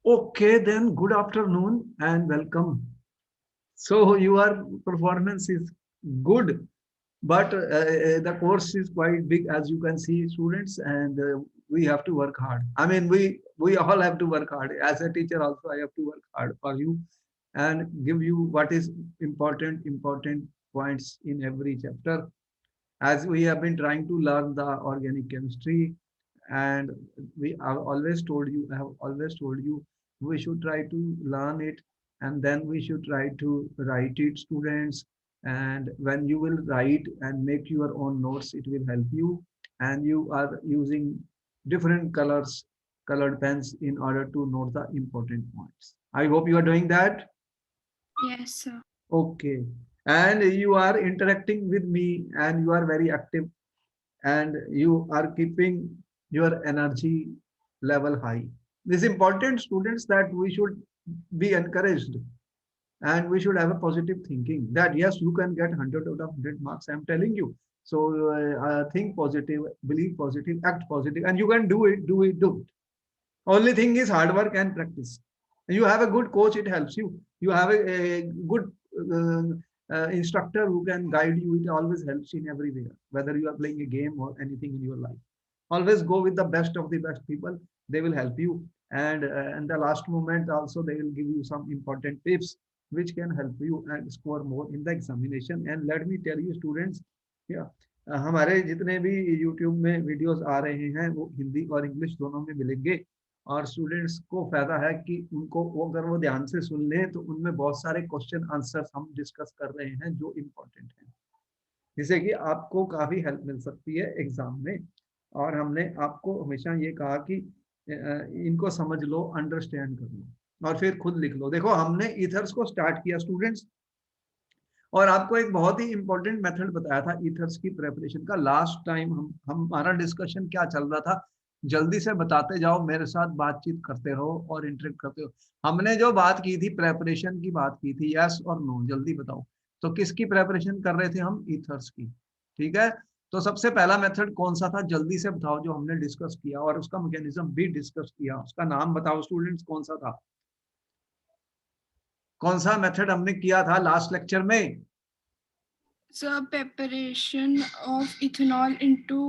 Okay, then good afternoon and welcome. So your performance is good, but the course is quite big, as you can see, students, and we have to work hard. I mean, we all have to work hard. As a teacher, also I have to work hard for you and give you what is important points in every chapter. As we have been trying to learn the organic chemistry, and we have always told you, I have always told you, we should try to learn it, and then we should try to write it, students. And when you will write and make your own notes, it will help you. And you are using different colored pens in order to note the important points. I hope you are doing that. Yes, sir. Okay. And you are interacting with me and you are very active and you are keeping your energy level high. This is important, students, that we should be encouraged and we should have a positive thinking that yes, you can get 100 out of 100 marks. I'm telling you. So think positive, believe positive, act positive, and you can do it, do it, do it. Only thing is hard work and practice. You have a good coach, it helps you. You have a good instructor who can guide you. It always helps in everywhere, whether you are playing a game or anything in your life. Always go with the best of the best people. They will help you. And in the last moment also, they will give you some important tips which can help you and score more in the examination. And let me tell you, students, yeah, हमारे जितने भी YouTube में videos आ रहे हैं वो हिंदी और English दोनों में मिलेंगे और स्टूडेंट्स को फायदा है कि उनको वो अगर वो ध्यान से सुन लें तो उनमें बहुत सारे क्वेश्चन आंसर्स हम डिस्कस कर रहे हैं जो इम्पोर्टेंट हैं जिससे कि आपको काफी हेल्प मिल सकती है एग्जाम में। और हमने आपको हमेशा ये कहा कि इनको समझ लो, अंडरस्टैंड कर लो और फिर खुद लिख लो। देखो हमने ईथर्स को स्टार्ट किया स्टूडेंट्स और आपको एक बहुत ही इंपॉर्टेंट मेथड बताया था ईथर्स की प्रेपरेशन का। लास्ट टाइम हम हमारा डिस्कशन क्या चल रहा था, जल्दी से बताते जाओ, मेरे साथ बातचीत करते रहो और इंटरेक्ट करते हो। हमने जो बात की थी प्रेपरेशन की बात की थी, यस और नो जल्दी बताओ। तो किसकी प्रेपरेशन कर रहे थे हम? ईथर्स की। ठीक है, तो सबसे पहला मेथड कौन सा था जल्दी से बताओ जो हमने डिस्कस किया और उसका मैकेनिज्म भी डिस्कस किया, उसका नाम बताओ स्टूडेंट्स कौन सा था? कौन सा मेथड हमने किया था लास्ट लेक्चर में? So preparation of ethanol into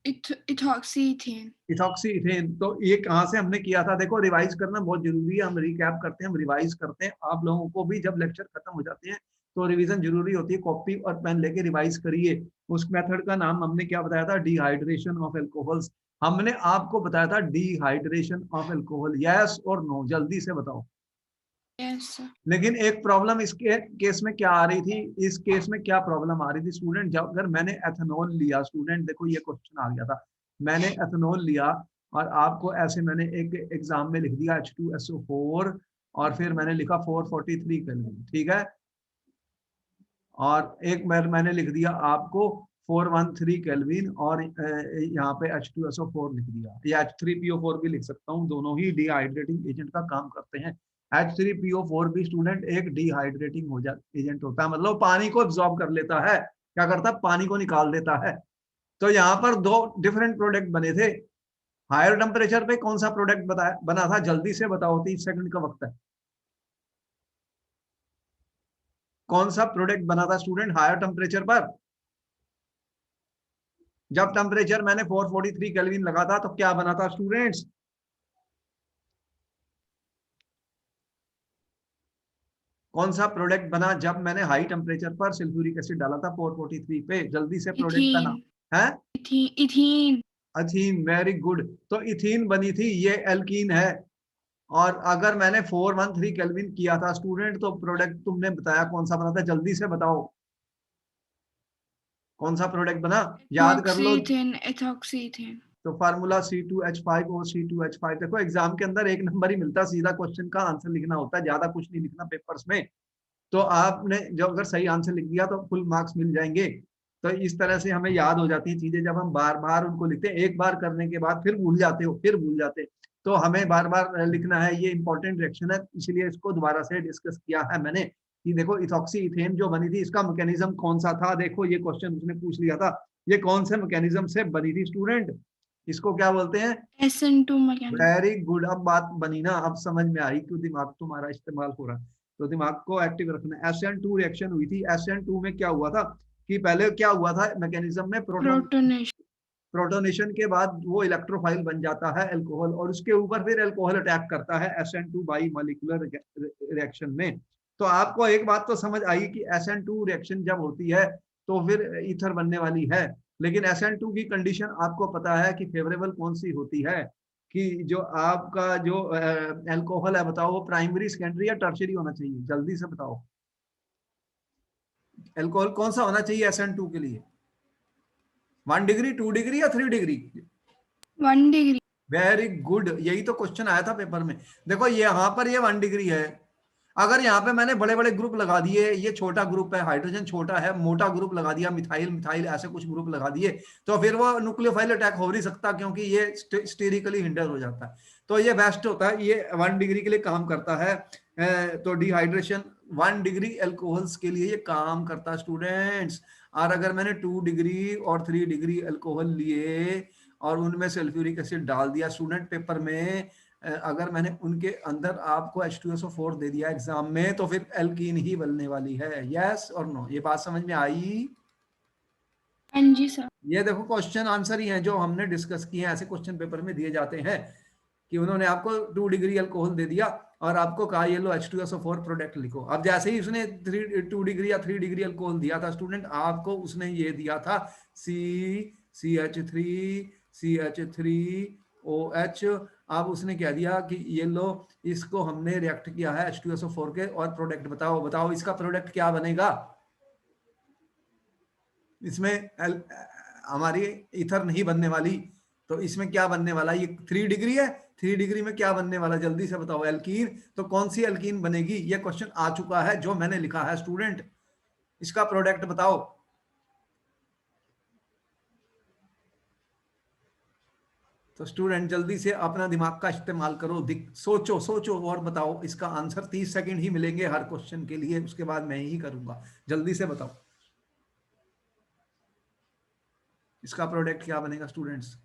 ethoxyethane. Ethoxy ethane. तो ये कहाँ से हमने किया था? देखो रिवाइज करना बहुत जरूरी है, हम रिकैप करते हैं, हम रिवाइज करते हैं। आप लोगों को भी जब लेक्चर खत्म हो जाते हैं तो रिवीजन जरूरी होती है, कॉपी और पेन लेके रिवाइज करिए। उस मेथड का नाम हमने क्या बताया था? Dehydration of alcohols. हमने आपको बताया था डिहाइड्रेशन ऑफ एल्कोहल। यस और नो जल्दी से बताओ। Yes, sir. लेकिन एक प्रॉब्लम इसके केस में क्या आ रही थी, इस केस में क्या प्रॉब्लम आ रही थी स्टूडेंट? जब अगर मैंने एथेनॉल लिया, स्टूडेंट देखो ये क्वेश्चन आ गया था, मैंने एथेनॉल लिया और आपको ऐसे मैंने एक एग्जाम में लिख दिया H2SO4 और फिर मैंने लिखा 443 केल्विन, ठीक है। और एक मैंने लिख दिया आपको 413 केल्विन और यहाँ पे H2SO4 लिख दिया, या H3PO4 भी लिख सकता हूँ, दोनों ही डिहाइड्रेटिंग एजेंट का काम करते हैं। H3PO4 भी स्टूडेंट एक डिहाइड्रेटिंग हो एजेंट होता है, मतलब पानी को एब्जॉर्ब कर लेता है। क्या करता है? पानी को निकाल देता है। तो यहाँ पर दो डिफरेंट प्रोडक्ट बने थे। हायर टेम्परेचर पे कौन सा प्रोडक्ट बना था? जल्दी से बताओ, 30 सेकंड का वक्त है। कौन सा प्रोडक्ट बना था स्टूडेंट हायर टेम्परेचर पर? जब टेम्परेचर मैंने 443 केल्विन लगा था तो क्या बना था स्टूडेंट्स? कौन सा प्रोडक्ट बना जब मैंने हाई टेम्परेचर पर सल्फ्यूरिक एसिड डाला था 443 पे? जल्दी से प्रोडक्ट का नाम Ethene. है? Ethene. इथीन। Very good. तो इथीन बनी थी, ये एल्कीन है। और अगर मैंने 413 केल्विन किया था स्टूडेंट तो प्रोडक्ट तुमने बताया कौन सा बना था? जल्दी से बताओ कौन सा प्रोडक्ट बना, याद कर लो। Ethoxyethane. Ethoxyethane. तो फार्मूला C2H5 और C2H5। देखो एग्जाम के अंदर एक नंबर ही मिलता, सीधा क्वेश्चन का आंसर लिखना होता है, ज्यादा कुछ नहीं लिखना पेपर्स में। तो आपने जो अगर सही आंसर लिख दिया तो फुल मार्क्स मिल जाएंगे। तो इस तरह से हमें याद हो जाती है चीजें, जब हम बार बार उनको लिखते हैं, एक बार करने के बाद फिर भूल जाते हो, फिर भूल जाते। तो हमें बार बार लिखना है, ये इंपॉर्टेंट रिएक्शन है, इसलिए इसको दोबारा से डिस्कस किया है मैंने कि देखो इथॉक्सी इथेन जो बनी थी इसका मैकेनिज्म कौन सा था। देखो ये क्वेश्चन उसने पूछ लिया था, ये कौन से मैकेनिज्म से बनी थी स्टूडेंट? इसको क्या बोलते हैं? SN2 mechanism. वेरी गुड, अब बात बनी ना, अब समझ में आई क्यों दिमाग तुम्हारा इस्तेमाल हो रहा है। तो दिमाग को एक्टिव रखना। SN2 रिएक्शन हुई थी, SN2 में क्या हुआ था कि पहले क्या हुआ था मैकेनिज्म में, प्रोटोनेशन। प्रोटोनेशन के बाद वो इलेक्ट्रोफाइल बन जाता है अल्कोहल, और उसके ऊपर फिर अल्कोहल अटैक करता है SN2 बाई मॉलिक्यूलर रिएक्शन में। तो आपको एक बात तो समझ आई कि SN2 रिएक्शन जब होती है तो फिर ईथर बनने वाली है। लेकिन SN2 की कंडीशन आपको पता है कि फेवरेबल कौन सी होती है, कि जो आपका जो अल्कोहल है, बताओ वो प्राइमरी, सेकेंडरी या टर्शियरी होना चाहिए, जल्दी से बताओ। अल्कोहल कौन सा होना चाहिए SN2 के लिए? 1 डिग्री, 2 डिग्री या 3 डिग्री? 1 डिग्री। वेरी गुड, यही तो क्वेश्चन आया था पेपर में। देखो यहाँ पर ये 1 डिग्री है, अगर यहाँ पे मैंने बड़े बड़े ग्रुप लगा दिए, ये छोटा ग्रुप है, हाइड्रोजन छोटा है, मोटा ग्रुप लगा दिया, मिथाइल मिथाइल ऐसे कुछ ग्रुप लगा दिए, तो फिर वो न्यूक्लियोफाइल अटैक हो नहीं सकता, क्योंकि ये स्टेरिकली हिंडर हो जाता है। तो ये बेस्ट होता है, ये 1 डिग्री के लिए काम करता है। तो डिहाइड्रेशन 1 डिग्री अल्कोहल्स के लिए ये काम करता है स्टूडेंट्स। और अगर मैंने 2 डिग्री और 3 डिग्री अल्कोहल लिए और उनमें सल्फ्यूरिक एसिड डाल दिया स्टूडेंट पेपर में, अगर मैंने उनके अंदर आपको H2SO4 दे दिया एग्जाम में, तो फिर एल्कीन ही बनने वाली है। यस और नो, ये बात समझ में आई? हाँ जी सर। ये देखो क्वेश्चन आंसर ही है जो हमने डिस्कस किए हैं, ऐसे क्वेश्चन पेपर में दिए जाते हैं कि उन्होंने आपको 2 डिग्री अल्कोहल दे दिया और आपको कहा ये लो H2SO4 प्रोडक्ट लिखो। अब जैसे ही उसने 2 डिग्री या 3 डिग्री अल्कोहल दिया था स्टूडेंट, आपको उसने ये दिया था CH3OH। अब उसने क्या दिया कि ये लो, इसको हमने रिएक्ट किया है H2SO4 के, और प्रोडक्ट बताओ, बताओ इसका प्रोडक्ट क्या बनेगा? इसमें हमारी ईथर नहीं बनने वाली, तो इसमें क्या बनने वाला? ये 3 डिग्री है, 3 डिग्री में क्या बनने वाला, जल्दी से बताओ। एल्कीन। तो कौन सी एल्कीन बनेगी? ये क्वेश्चन आ चुका है जो मैंने लिखा है स्टूडेंट, इसका प्रोडक्ट बताओ। तो स्टूडेंट जल्दी से अपना दिमाग का इस्तेमाल करो, सोचो सोचो और बताओ इसका आंसर। 30 सेकंड ही मिलेंगे हर क्वेश्चन के लिए, उसके बाद मैं ही करूंगा। जल्दी से बताओ इसका प्रोडक्ट क्या बनेगा स्टूडेंट्स।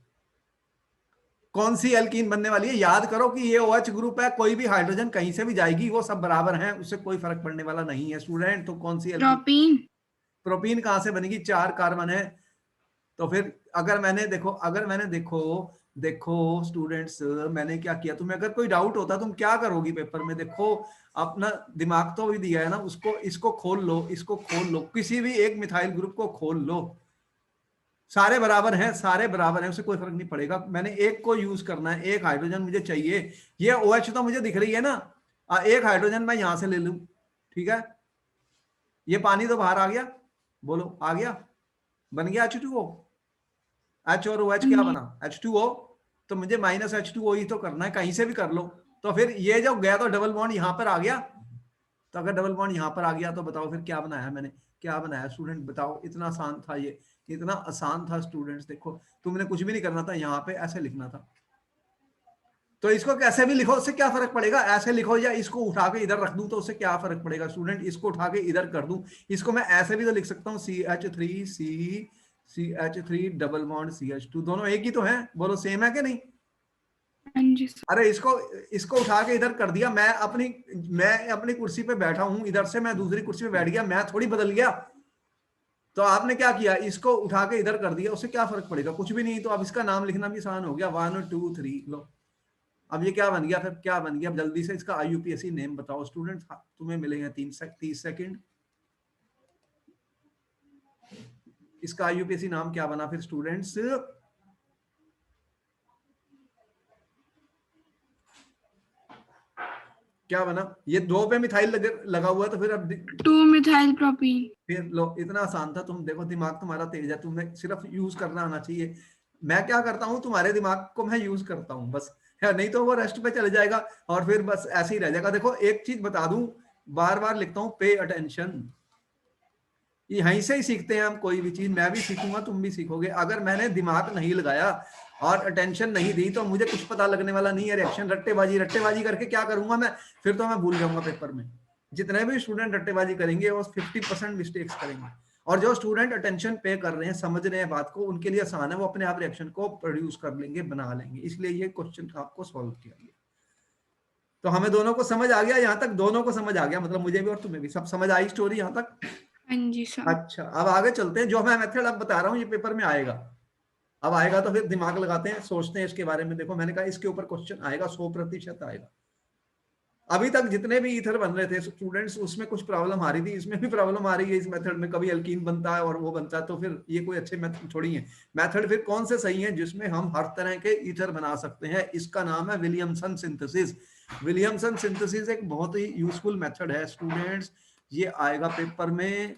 कौन सी एल्कीन बनने वाली है? याद करो कि ये OH ग्रुप है, कोई भी हाइड्रोजन कहीं से भी जाएगी वो सब बराबर हैं, उससे कोई फर्क पड़ने वाला नहीं है स्टूडेंट। तो कौन सी एल्कीन? प्रोपीन। प्रोपीन कहां से बनेगी? 4 कार्बन है। तो फिर अगर मैंने देखो देखो स्टूडेंट्स, मैंने क्या किया, तुम्हें अगर कोई डाउट होता तुम क्या करोगी पेपर में, देखो अपना दिमाग तो भी दिया है ना, उसको इसको खोल लो, इसको खोल लो, किसी भी एक मिथाइल ग्रुप को खोल लो, सारे बराबर हैं, सारे बराबर हैं, उससे कोई फर्क नहीं पड़ेगा। मैंने एक को यूज करना है, एक हाइड्रोजन मुझे चाहिए। ये OH तो मुझे दिख रही है ना, एक हाइड्रोजन मैं यहां से ले लूं, ठीक है। ये पानी तो बाहर आ गया, बोलो आ गया, बन गया H2O। H और OH क्या बना? H2O। तो मुझे -H2O ही तो करना है, कहीं से भी कर लो। तो फिर ये जो गया तो डबल बॉन्ड यहां पर आ गया, तो अगर डबल बॉन्ड यहां पर आ गया तो बताओ फिर क्या बनाया मैंने, क्या बनाया स्टूडेंट बताओ। इतना आसान था ये, इतना आसान था स्टूडेंट्स। देखो तुमने कुछ भी नहीं करना था, यहाँ पे ऐसे लिखना था। तो इसको कैसे भी लिखो उससे क्या फर्क पड़ेगा, ऐसे लिखो या इसको उठा के इधर रख दूं तो उससे क्या फर्क पड़ेगा स्टूडेंट। इसको उठा के इधर कर दूं, इसको मैं ऐसे भी तो लिख सकता हूँ CH3 डबल बॉन्ड CH2, दोनों एक ही तो है, बोलो सेम है कि नहीं? हाँ जी सर। अरे इसको उठा के इधर कर दिया, मैं अपनी कुर्सी पे बैठा हूं, इधर से मैं दूसरी कुर्सी पे बैठ गया, मैं थोड़ी बदल गया। तो आपने क्या किया, इसको उठा के इधर कर दिया, उससे क्या फर्क पड़ेगा? कुछ भी नहीं। तो अब इसका नाम लिखना भी आसान हो गया, 1 2 3 लो। अब ये क्या बन गया, फिर क्या बन गया? अब जल्दी से इसका IUPAC नेम बताओ स्टूडेंट, तुम्हें मिलेंगे 30 सेकंड। इसका IUPAC नाम क्या बना फिर स्टूडेंट्स? क्या बना? ये 2 पे मिथाइल लगा हुआ है, तो फिर अब 2 मिथाइल प्रोपीन। फिर लो, इतना आसान था। तुम देखो दिमाग तुम्हारा तेज है, तुम्हें सिर्फ यूज करना आना चाहिए। मैं क्या करता हूँ, तुम्हारे दिमाग को मैं यूज करता हूँ बस, है नहीं तो वो रेस्ट पे चले जाएगा और फिर बस ऐसे ही रह जाएगा। देखो एक चीज बता दूं, बार बार लिखता हूँ, पे अटेंशन। यहीं से ही सीखते हैं हम कोई भी चीज, मैं भी सीखूंगा, तुम भी सीखोगे। अगर मैंने दिमाग नहीं लगाया और अटेंशन नहीं दी तो मुझे कुछ पता लगने वाला नहीं है। रिएक्शन रट्टेबाजी करके क्या करूंगा मैं, फिर तो मैं भूल जाऊंगा पेपर में। जितने भी स्टूडेंट रट्टेबाजी करेंगे वो 50% मिस्टेक्स करेंगे। और जो स्टूडेंट अटेंशन पे कर रहे हैं, समझ रहे हैं बात को, उनके लिए आसान है, वो अपने आप रिएक्शन को प्रोड्यूस कर लेंगे, बना लेंगे। इसलिए ये क्वेश्चन आपको सॉल्व किया गया। तो हमें दोनों को समझ आ गया, यहाँ तक दोनों को समझ आ गया, मतलब मुझे भी और तुम्हें भी, सब समझ आई स्टोरी यहाँ तक? हाँ जी सर। अच्छा, अब आगे चलते हैं। जो मैं मेथड अब बता रहा हूँ ये पेपर में आएगा, अब आएगा तो फिर दिमाग लगाते हैं, सोचते हैं इसके बारे में। देखो मैंने कहा इसके ऊपर क्वेश्चन आएगा, 100% आएगा। अभी तक जितने भी ईथर बन रहे थे स्टूडेंट्स, उसमें कुछ प्रॉब्लम आ रही थी, इसमें भी प्रॉब्लम आ रही है इस मेथड में। कभी अल्कीन बनता है और वो बनता है, तो फिर ये कोई अच्छे मेथड थोड़ी है। मेथड फिर कौन से सही है जिसमें हम हर तरह के ईथर बना सकते हैं? इसका नाम है विलियमसन सिंथेसिस। विलियमसन सिंथेसिस एक बहुत ही यूजफुल मेथड है स्टूडेंट्स, ये आएगा पेपर में।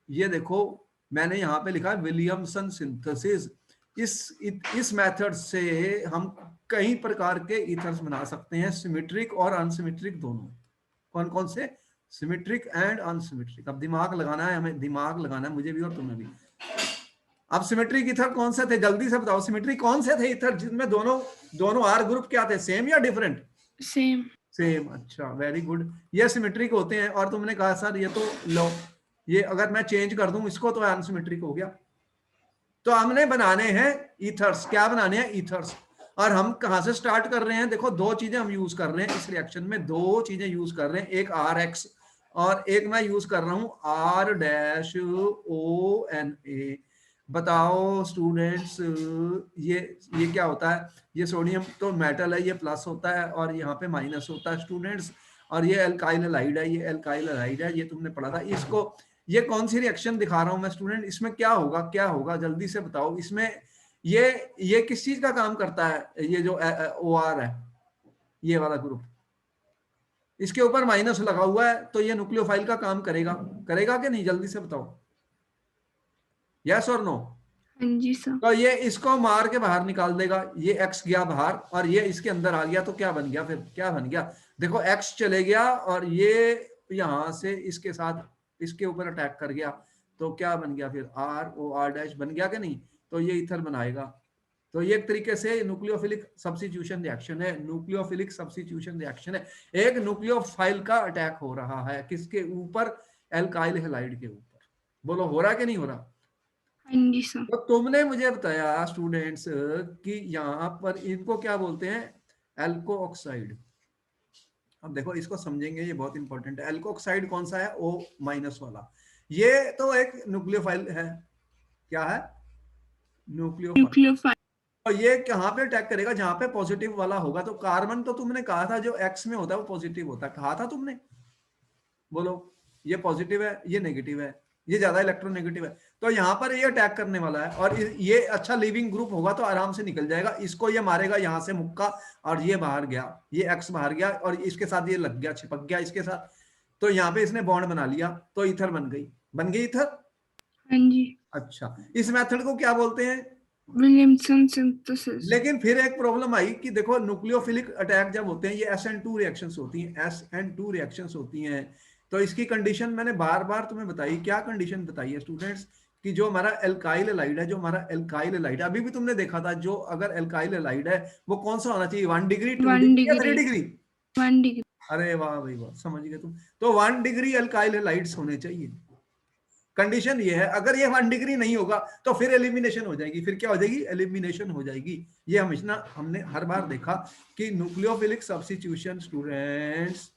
ये देखो मैंने यहाँ पे लिखा है विलियमसन सिंथेसिस। इस मेथड से हम कई प्रकार के ईथर्स बना सकते हैं, सिमेट्रिक और अनसिमेट्रिक दोनों। कौन कौन से? Symmetric and unsymmetric. अब दिमाग लगाना है, हमें दिमाग लगाना है, मुझे भी और तुम्हें भी। अब सिमेट्रिक ईथर कौन से थे, जल्दी से बताओ। सिमेट्रिक कौन से थे ईथर जिसमें दोनों आर ग्रुप क्या थे, सेम या डिफरेंट? सेम। सेम। अच्छा, वेरी गुड, ये सिमेट्रिक होते हैं। और तुमने कहा सर ये तो लो, ये अगर मैं चेंज कर दूं इसको तो अनसिमेट्रिक हो गया। तो हमने बनाने हैं ईथर्स। क्या बनाने हैं? ईथर्स। और हम कहां से स्टार्ट कर रहे हैं? देखो दो चीजें हम यूज कर रहे हैं इस रिएक्शन में, दो चीजें यूज कर रहे हैं, एक आर एक्स और एक मैं यूज कर रहा हूं R dash O N A. बताओ स्टूडेंट्स, ये क्या होता है? ये सोडियम तो मेटल है, ये प्लस होता है और यहाँ पे माइनस होता है स्टूडेंट्स। और ये एल्काइल हैलाइड है, ये एल्काइल हैलाइड है, ये तुमने पढ़ा था इसको। ये कौन सी रिएक्शन दिखा रहा हूं मैं स्टूडेंट? इसमें क्या होगा, क्या होगा जल्दी से बताओ। इसमें ये किस चीज का काम करता है? ये जो ओ आर है, ये वाला ग्रुप, इसके ऊपर माइनस लगा हुआ है, तो ये न्यूक्लियोफाइल का काम करेगा, करेगा कि नहीं? जल्दी से बताओ, यस और नो? हाँ जी सर। तो ये इसको मार के बाहर निकाल देगा, ये एक्स गया बाहर और ये इसके अंदर आ गया, तो क्या बन गया? फिर क्या बन गया? देखो एक्स चले गया और ये यहां से इसके साथ इसके ऊपर अटैक कर गया, तो क्या बन गया? फिर आर ओ आर डैश बन गया कि नहीं? तो ये इथर बनाएगा। तो ये एक तरीके से न्यूक्लियोफिलिक सब्स्टिट्यूशन रिएक्शन है, न्यूक्लियोफिलिक सब्स्टिट्यूशन रिएक्शन है। एक न्यूक्लियोफाइल का अटैक हो रहा है किसके ऊपर? एल्काइल हैलाइड के ऊपर। बोलो हो रहा कि नहीं हो रहा? हाँ जी सर। तो तुमने मुझे बताया स्टूडेंट्स कि यहाँ पर इनको क्या बोलते हैं? एल्को ऑक्साइड। अब देखो इसको समझेंगे, ये बहुत इंपॉर्टेंट है। एल्को ऑक्साइड कौन सा है? ओ माइनस वाला। ये तो एक न्यूक्लियोफाइल है। क्या है? न्यूक्लियोफाइल। न्यूक्लियोफाइल। और ये कहाँ पे अटैक करेगा? जहां पे पॉजिटिव वाला होगा। तो कार्बन तो तुमने कहा था जो एक्स में होता है वो पॉजिटिव होता है, कहा था तुमने? बोलो, ये पॉजिटिव है, ये नेगेटिव है, ये ज्यादा इलेक्ट्रोनेगेटिव है, तो यहाँ पर ये अटैक करने वाला है। और ये अच्छा लिविंग ग्रुप होगा तो आराम से निकल जाएगा। इसको ये मारेगा यहाँ से मुक्का, और ये बाहर गया, ये एक्स बाहर गया और इसके साथ ये लग गया, चिपक गया इसके साथ। तो यहाँ पे इसने बॉन्ड बना लिया, तो ईथर बन गई ईथर। हाँ जी। अच्छा, इस मेथड को क्या बोलते हैं? Williamson synthesis. लेकिन फिर एक प्रॉब्लम आई कि देखो न्यूक्लियोफिलिक अटैक जब होते हैं, ये SN2 रिएक्शंस होती हैं, SN2 रिएक्शंस होती हैं। तो इसकी कंडीशन मैंने बार बार तुम्हें बताई। क्या कंडीशन बताई है स्टूडेंट्स? कि जो हमारा एल्काइल हैलाइड है, जो हमारा एल्काइल हैलाइड है, अभी भी तुमने देखा था, जो अगर एल्काइल हैलाइड है वो कौन सा होना चाहिए? 1 डिग्री, 2 1 डिग्री या 3 डिग्री। डिग्री? 1 डिग्री। अरे वाह भाई वाह, समझ गए तुम। तो 1 डिग्री एल्काइल हैलाइड्स होने चाहिए। कंडीशन ये है, अगर ये 1 डिग्री नहीं होगा तो फिर एलिमिनेशन हो जाएगी। फिर क्या हो जाएगी? एलिमिनेशन हो जाएगी। ये हमेशा हमने हर बार देखा कि न्यूक्लियोफिलिक सब्स्टिट्यूशन स्टूडेंट्स,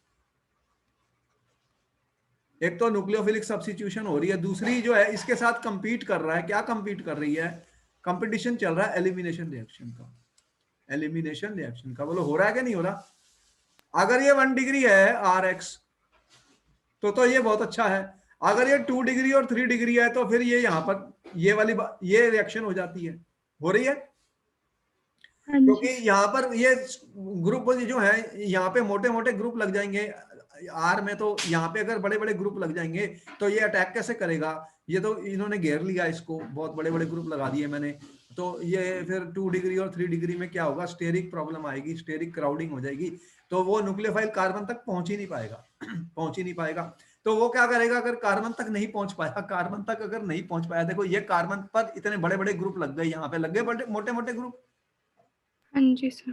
एक तो न्यूक्लियोफिलिक सब्स्टिट्यूशन हो रही है, दूसरी जो है इसके साथ कंपीट कर रहा है। क्या कंपीट कर रही है? कंपटीशन चल रहा है एलिमिनेशन रिएक्शन का। एलिमिनेशन रिएक्शन का, बोलो हो रहा है कि नहीं हो रहा? अगर ये 1 डिग्री है आर एक्स तो ये बहुत अच्छा है। अगर ये 2 डिग्री और 3 डिग्री है तो फिर ये यहाँ पर ये वाली ये रिएक्शन हो जाती है, हो रही है। हाँ क्योंकि जी। यहाँ पर ये ग्रुप जो है, यहाँ पे मोटे मोटे ग्रुप लग जाएंगे आर में, तो यहाँ पे अगर बड़े बड़े ग्रुप लग जाएंगे तो ये अटैक कैसे करेगा? ये तो इन्होंने घेर लिया इसको, बहुत बड़े बड़े ग्रुप लगा दिए मैंने। तो ये फिर 2 डिग्री और 3 डिग्री में क्या होगा? स्टेरिक प्रॉब्लम आएगी, स्टेरिक क्राउडिंग हो जाएगी, तो वो न्यूक्लियोफाइल कार्बन तक पहुंच ही नहीं पाएगा। पहुंच ही नहीं पाएगा। तो वो क्या करेगा? अगर कार्बन तक नहीं पहुंच पाया, कार्बन तक अगर नहीं पहुंच पाया, देखो ये कार्बन पर इतने बड़े बड़े ग्रुप लग गए, यहाँ पे लग गए बड़े मोटे मोटे ग्रुप। हाँ जी सर।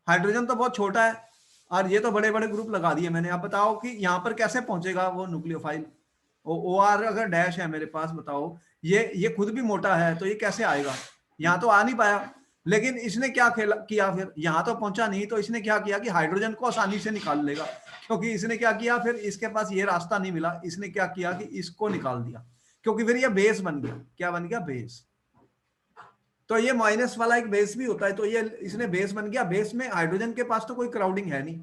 हाइड्रोजन तो बहुत छोटा है और ये तो बड़े बड़े ग्रुप लगा दिए मैंने। आप बताओ कि यहाँ पर कैसे पहुंचेगा वो न्यूक्लियोफाइल? ओ आर अगर डैश है मेरे पास, बताओ ये खुद भी मोटा है तो ये कैसे आएगा, यहाँ तो आ नहीं पाया। लेकिन इसने क्या किया, फिर यहाँ तो पहुंचा नहीं, तो इसने क्या किया कि हाइड्रोजन को आसानी से निकाल लेगा, क्योंकि इसने क्या किया, फिर इसके पास ये रास्ता नहीं मिला, इसने क्या किया कि इसको निकाल दिया, क्योंकि फिर ये बेस बन गया। क्या बन गया, बेस। तो ये माइनस वाला एक बेस भी होता है, तो ये इसने बेस बन गया। बेस में हाइड्रोजन के पास तो कोई क्राउडिंग है नहीं,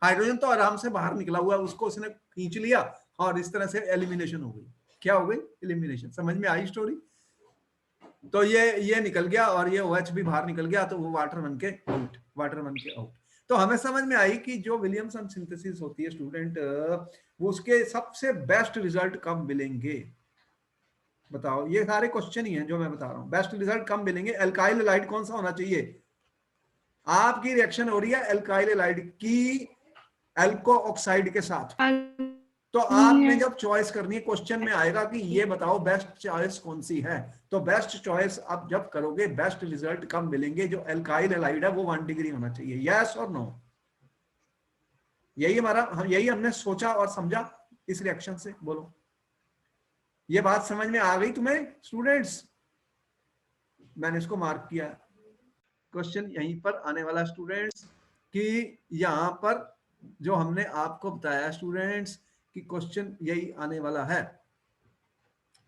हाइड्रोजन तो आराम से बाहर निकला हुआ है, उसको उसने खींच लिया और इस तरह से एलिमिनेशन हो गई। क्या हो गई, एलिमिनेशन। समझ में आई स्टोरी। तो ये निकल गया और ये OH भी बाहर निकल गया, तो वो वाटर बन के आउट, वाटर बन के आउट। तो हमें समझ में आई कि जो विलियमसन सिंथेसिस होती है स्टूडेंट, वो उसके सबसे बेस्ट रिजल्ट कब मिलेंगे, बताओ। ये सारे क्वेश्चन ही हैं जो मैं बता रहा हूँ। बेस्ट रिजल्ट कब मिलेंगे, एल्काइल हैलाइड कौन सा होना चाहिए। आपकी रिएक्शन हो रही है एल्काइल हैलाइड की एल्को ऑक्साइड के साथ, तो आपने जब चॉइस करनी है, क्वेश्चन में आएगा कि ये बताओ बेस्ट चॉइस कौन सी है, तो बेस्ट चॉइस आप जब करोगे, बेस्ट रिजल्ट कब मिलेंगे, जो एल्काइल हैलाइड है वो 1 डिग्री होना चाहिए। यस और नो, यही यही हमने सोचा और समझा इस रिएक्शन से। बोलो, ये बात समझ में आ गई तुम्हें स्टूडेंट्स। मैंने इसको मार्क किया। क्वेश्चन यहीं पर आने वाला स्टूडेंट्स, कि यहां पर जो हमने आपको बताया स्टूडेंट्स कि क्वेश्चन यही आने वाला है।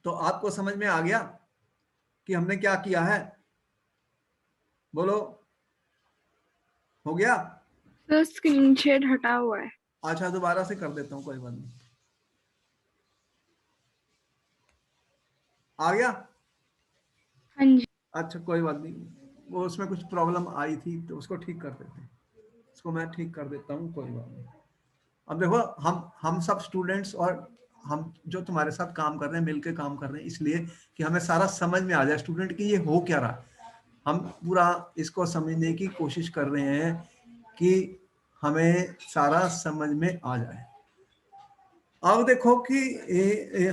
तो आपको समझ में आ गया कि हमने क्या किया है, बोलो, हो गया। सर स्क्रीन शेयर हटा हुआ है। अच्छा, दोबारा से कर देता हूं, कोई बात नहीं। आ गया। हाँ जी। अच्छा, कोई बात नहीं, वो उसमें कुछ प्रॉब्लम आई थी तो उसको ठीक कर देते हैं। इसको मैं ठीक कर देता हूँ, कोई बात नहीं। अब देखो, हम सब स्टूडेंट्स और हम जो तुम्हारे साथ काम कर रहे हैं, मिलकर काम कर रहे हैं, इसलिए कि हमें सारा समझ में आ जाए स्टूडेंट कि ये हो क्या रहा है। हम पूरा इसको समझने की कोशिश कर रहे हैं कि हमें सारा समझ में आ जाए। अब देखो कि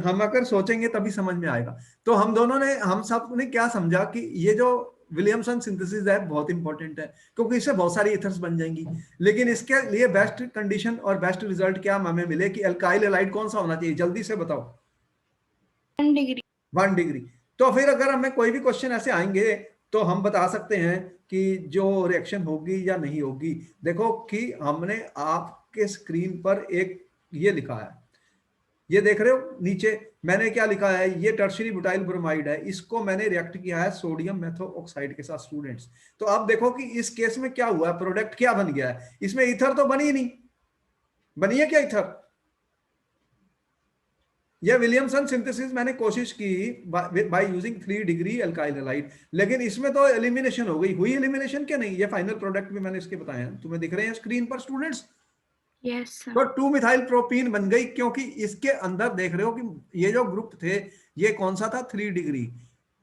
हम अगर सोचेंगे तभी समझ में आएगा। तो हम सब ने क्या समझा कि ये जो विलियमसन सिंथेसिस है बहुत इंपॉर्टेंट है, क्योंकि इससे बहुत सारी इथर्स बन जाएंगी। लेकिन इसके लिए बेस्ट कंडीशन और बेस्ट रिजल्ट क्या हमें मिले कि एल्काइल हैलाइड कौन सा होना चाहिए, जल्दी से बताओ। 1 डिग्री। 1 डिग्री। तो फिर अगर हमें कोई भी क्वेश्चन ऐसे आएंगे तो हम बता सकते हैं कि जो रिएक्शन होगी या नहीं होगी। देखो कि हमने आपके स्क्रीन पर एक ये लिखा है, ये देख रहे हो नीचे मैंने क्या लिखा है, ये टर्शियरी ब्यूटाइल ब्रोमाइड है, इसको मैंने रिएक्ट किया है सोडियम मेथो ऑक्साइड के साथ स्टूडेंट्स। तो अब देखो कि इस केस में क्या हुआ, प्रोडक्ट क्या बन गया है, इसमें ईथर तो बनी ही नहीं, बनी है क्या ईथर। यह विलियमसन सिंथेसिस मैंने कोशिश की by using 3 degree alkyl halide, लेकिन इसमें तो एलिमिनेशन हो गई, हुई एलिमिनेशन क्या नहीं। ये फाइनल प्रोडक्ट भी मैंने इसके बताए हैं, तुम्हें दिख रहे हैं स्क्रीन पर स्टूडेंट्स। Yes sir. तो 2 मिथाइल प्रोपीन बन गई, क्योंकि इसके अंदर देख रहे हो कि ये जो ग्रुप थे ये कौन सा था, 3 डिग्री।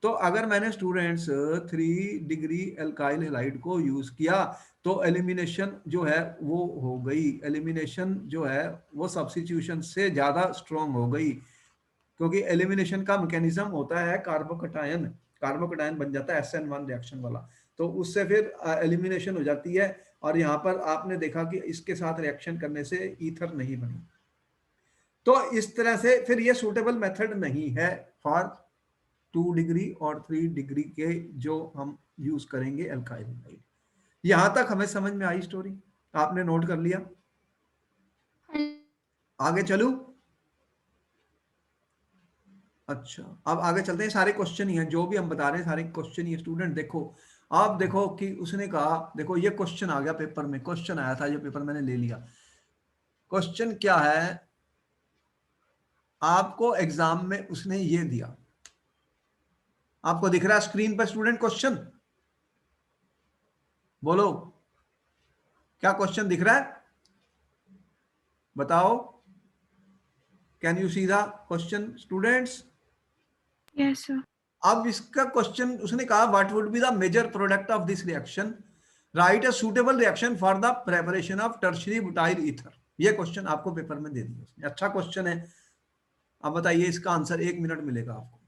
तो अगर मैंने स्टूडेंट्स 3 डिग्री एल्काइल हैलाइड को यूज किया तो एलिमिनेशन जो है वो हो गई, एलिमिनेशन जो है वो सब्स्टिट्यूशन से ज्यादा स्ट्रॉन्ग हो गई, क्योंकि एलिमिनेशन का मैकेनिज्म होता है कार्बोकटायन, कार्बोकटायन बन जाता है SN1 रिएक्शन वाला, तो उससे फिर एलिमिनेशन हो जाती है। और यहाँ पर आपने देखा कि इसके साथ रिएक्शन करने से ईथर नहीं बनी। तो इस तरह से फिर ये सूटेबल मेथड नहीं है फॉर 2 डिग्री और 3 डिग्री के जो हम यूज करेंगे एल्काइल हैलाइड। यहां तक हमें समझ में आई स्टोरी, आपने नोट कर लिया। आगे चलूं। अच्छा, अब आगे चलते हैं। सारे क्वेश्चन ही हैं जो भी हम बता रहे हैं, सारे क्वेश्चन ही है स्टूडेंट। देखो आप देखो कि उसने कहा, देखो ये क्वेश्चन आ गया पेपर में, क्वेश्चन आया था, ये पेपर मैंने ले लिया। क्वेश्चन क्या है, आपको एग्जाम में उसने ये दिया, आपको दिख रहा है स्क्रीन पर स्टूडेंट क्वेश्चन, बोलो क्या क्वेश्चन दिख रहा है, बताओ। Can you see the question students. Yes sir. अब इसका क्वेश्चन उसने कहा, what would be the major product of this reaction, write a suitable reaction for the preparation of tertiary butyl ether. ये क्वेश्चन आपको पेपर में दे दिया उसने, अच्छा क्वेश्चन है। अब बताइए इसका आंसर, 1 मिनट मिलेगा आपको।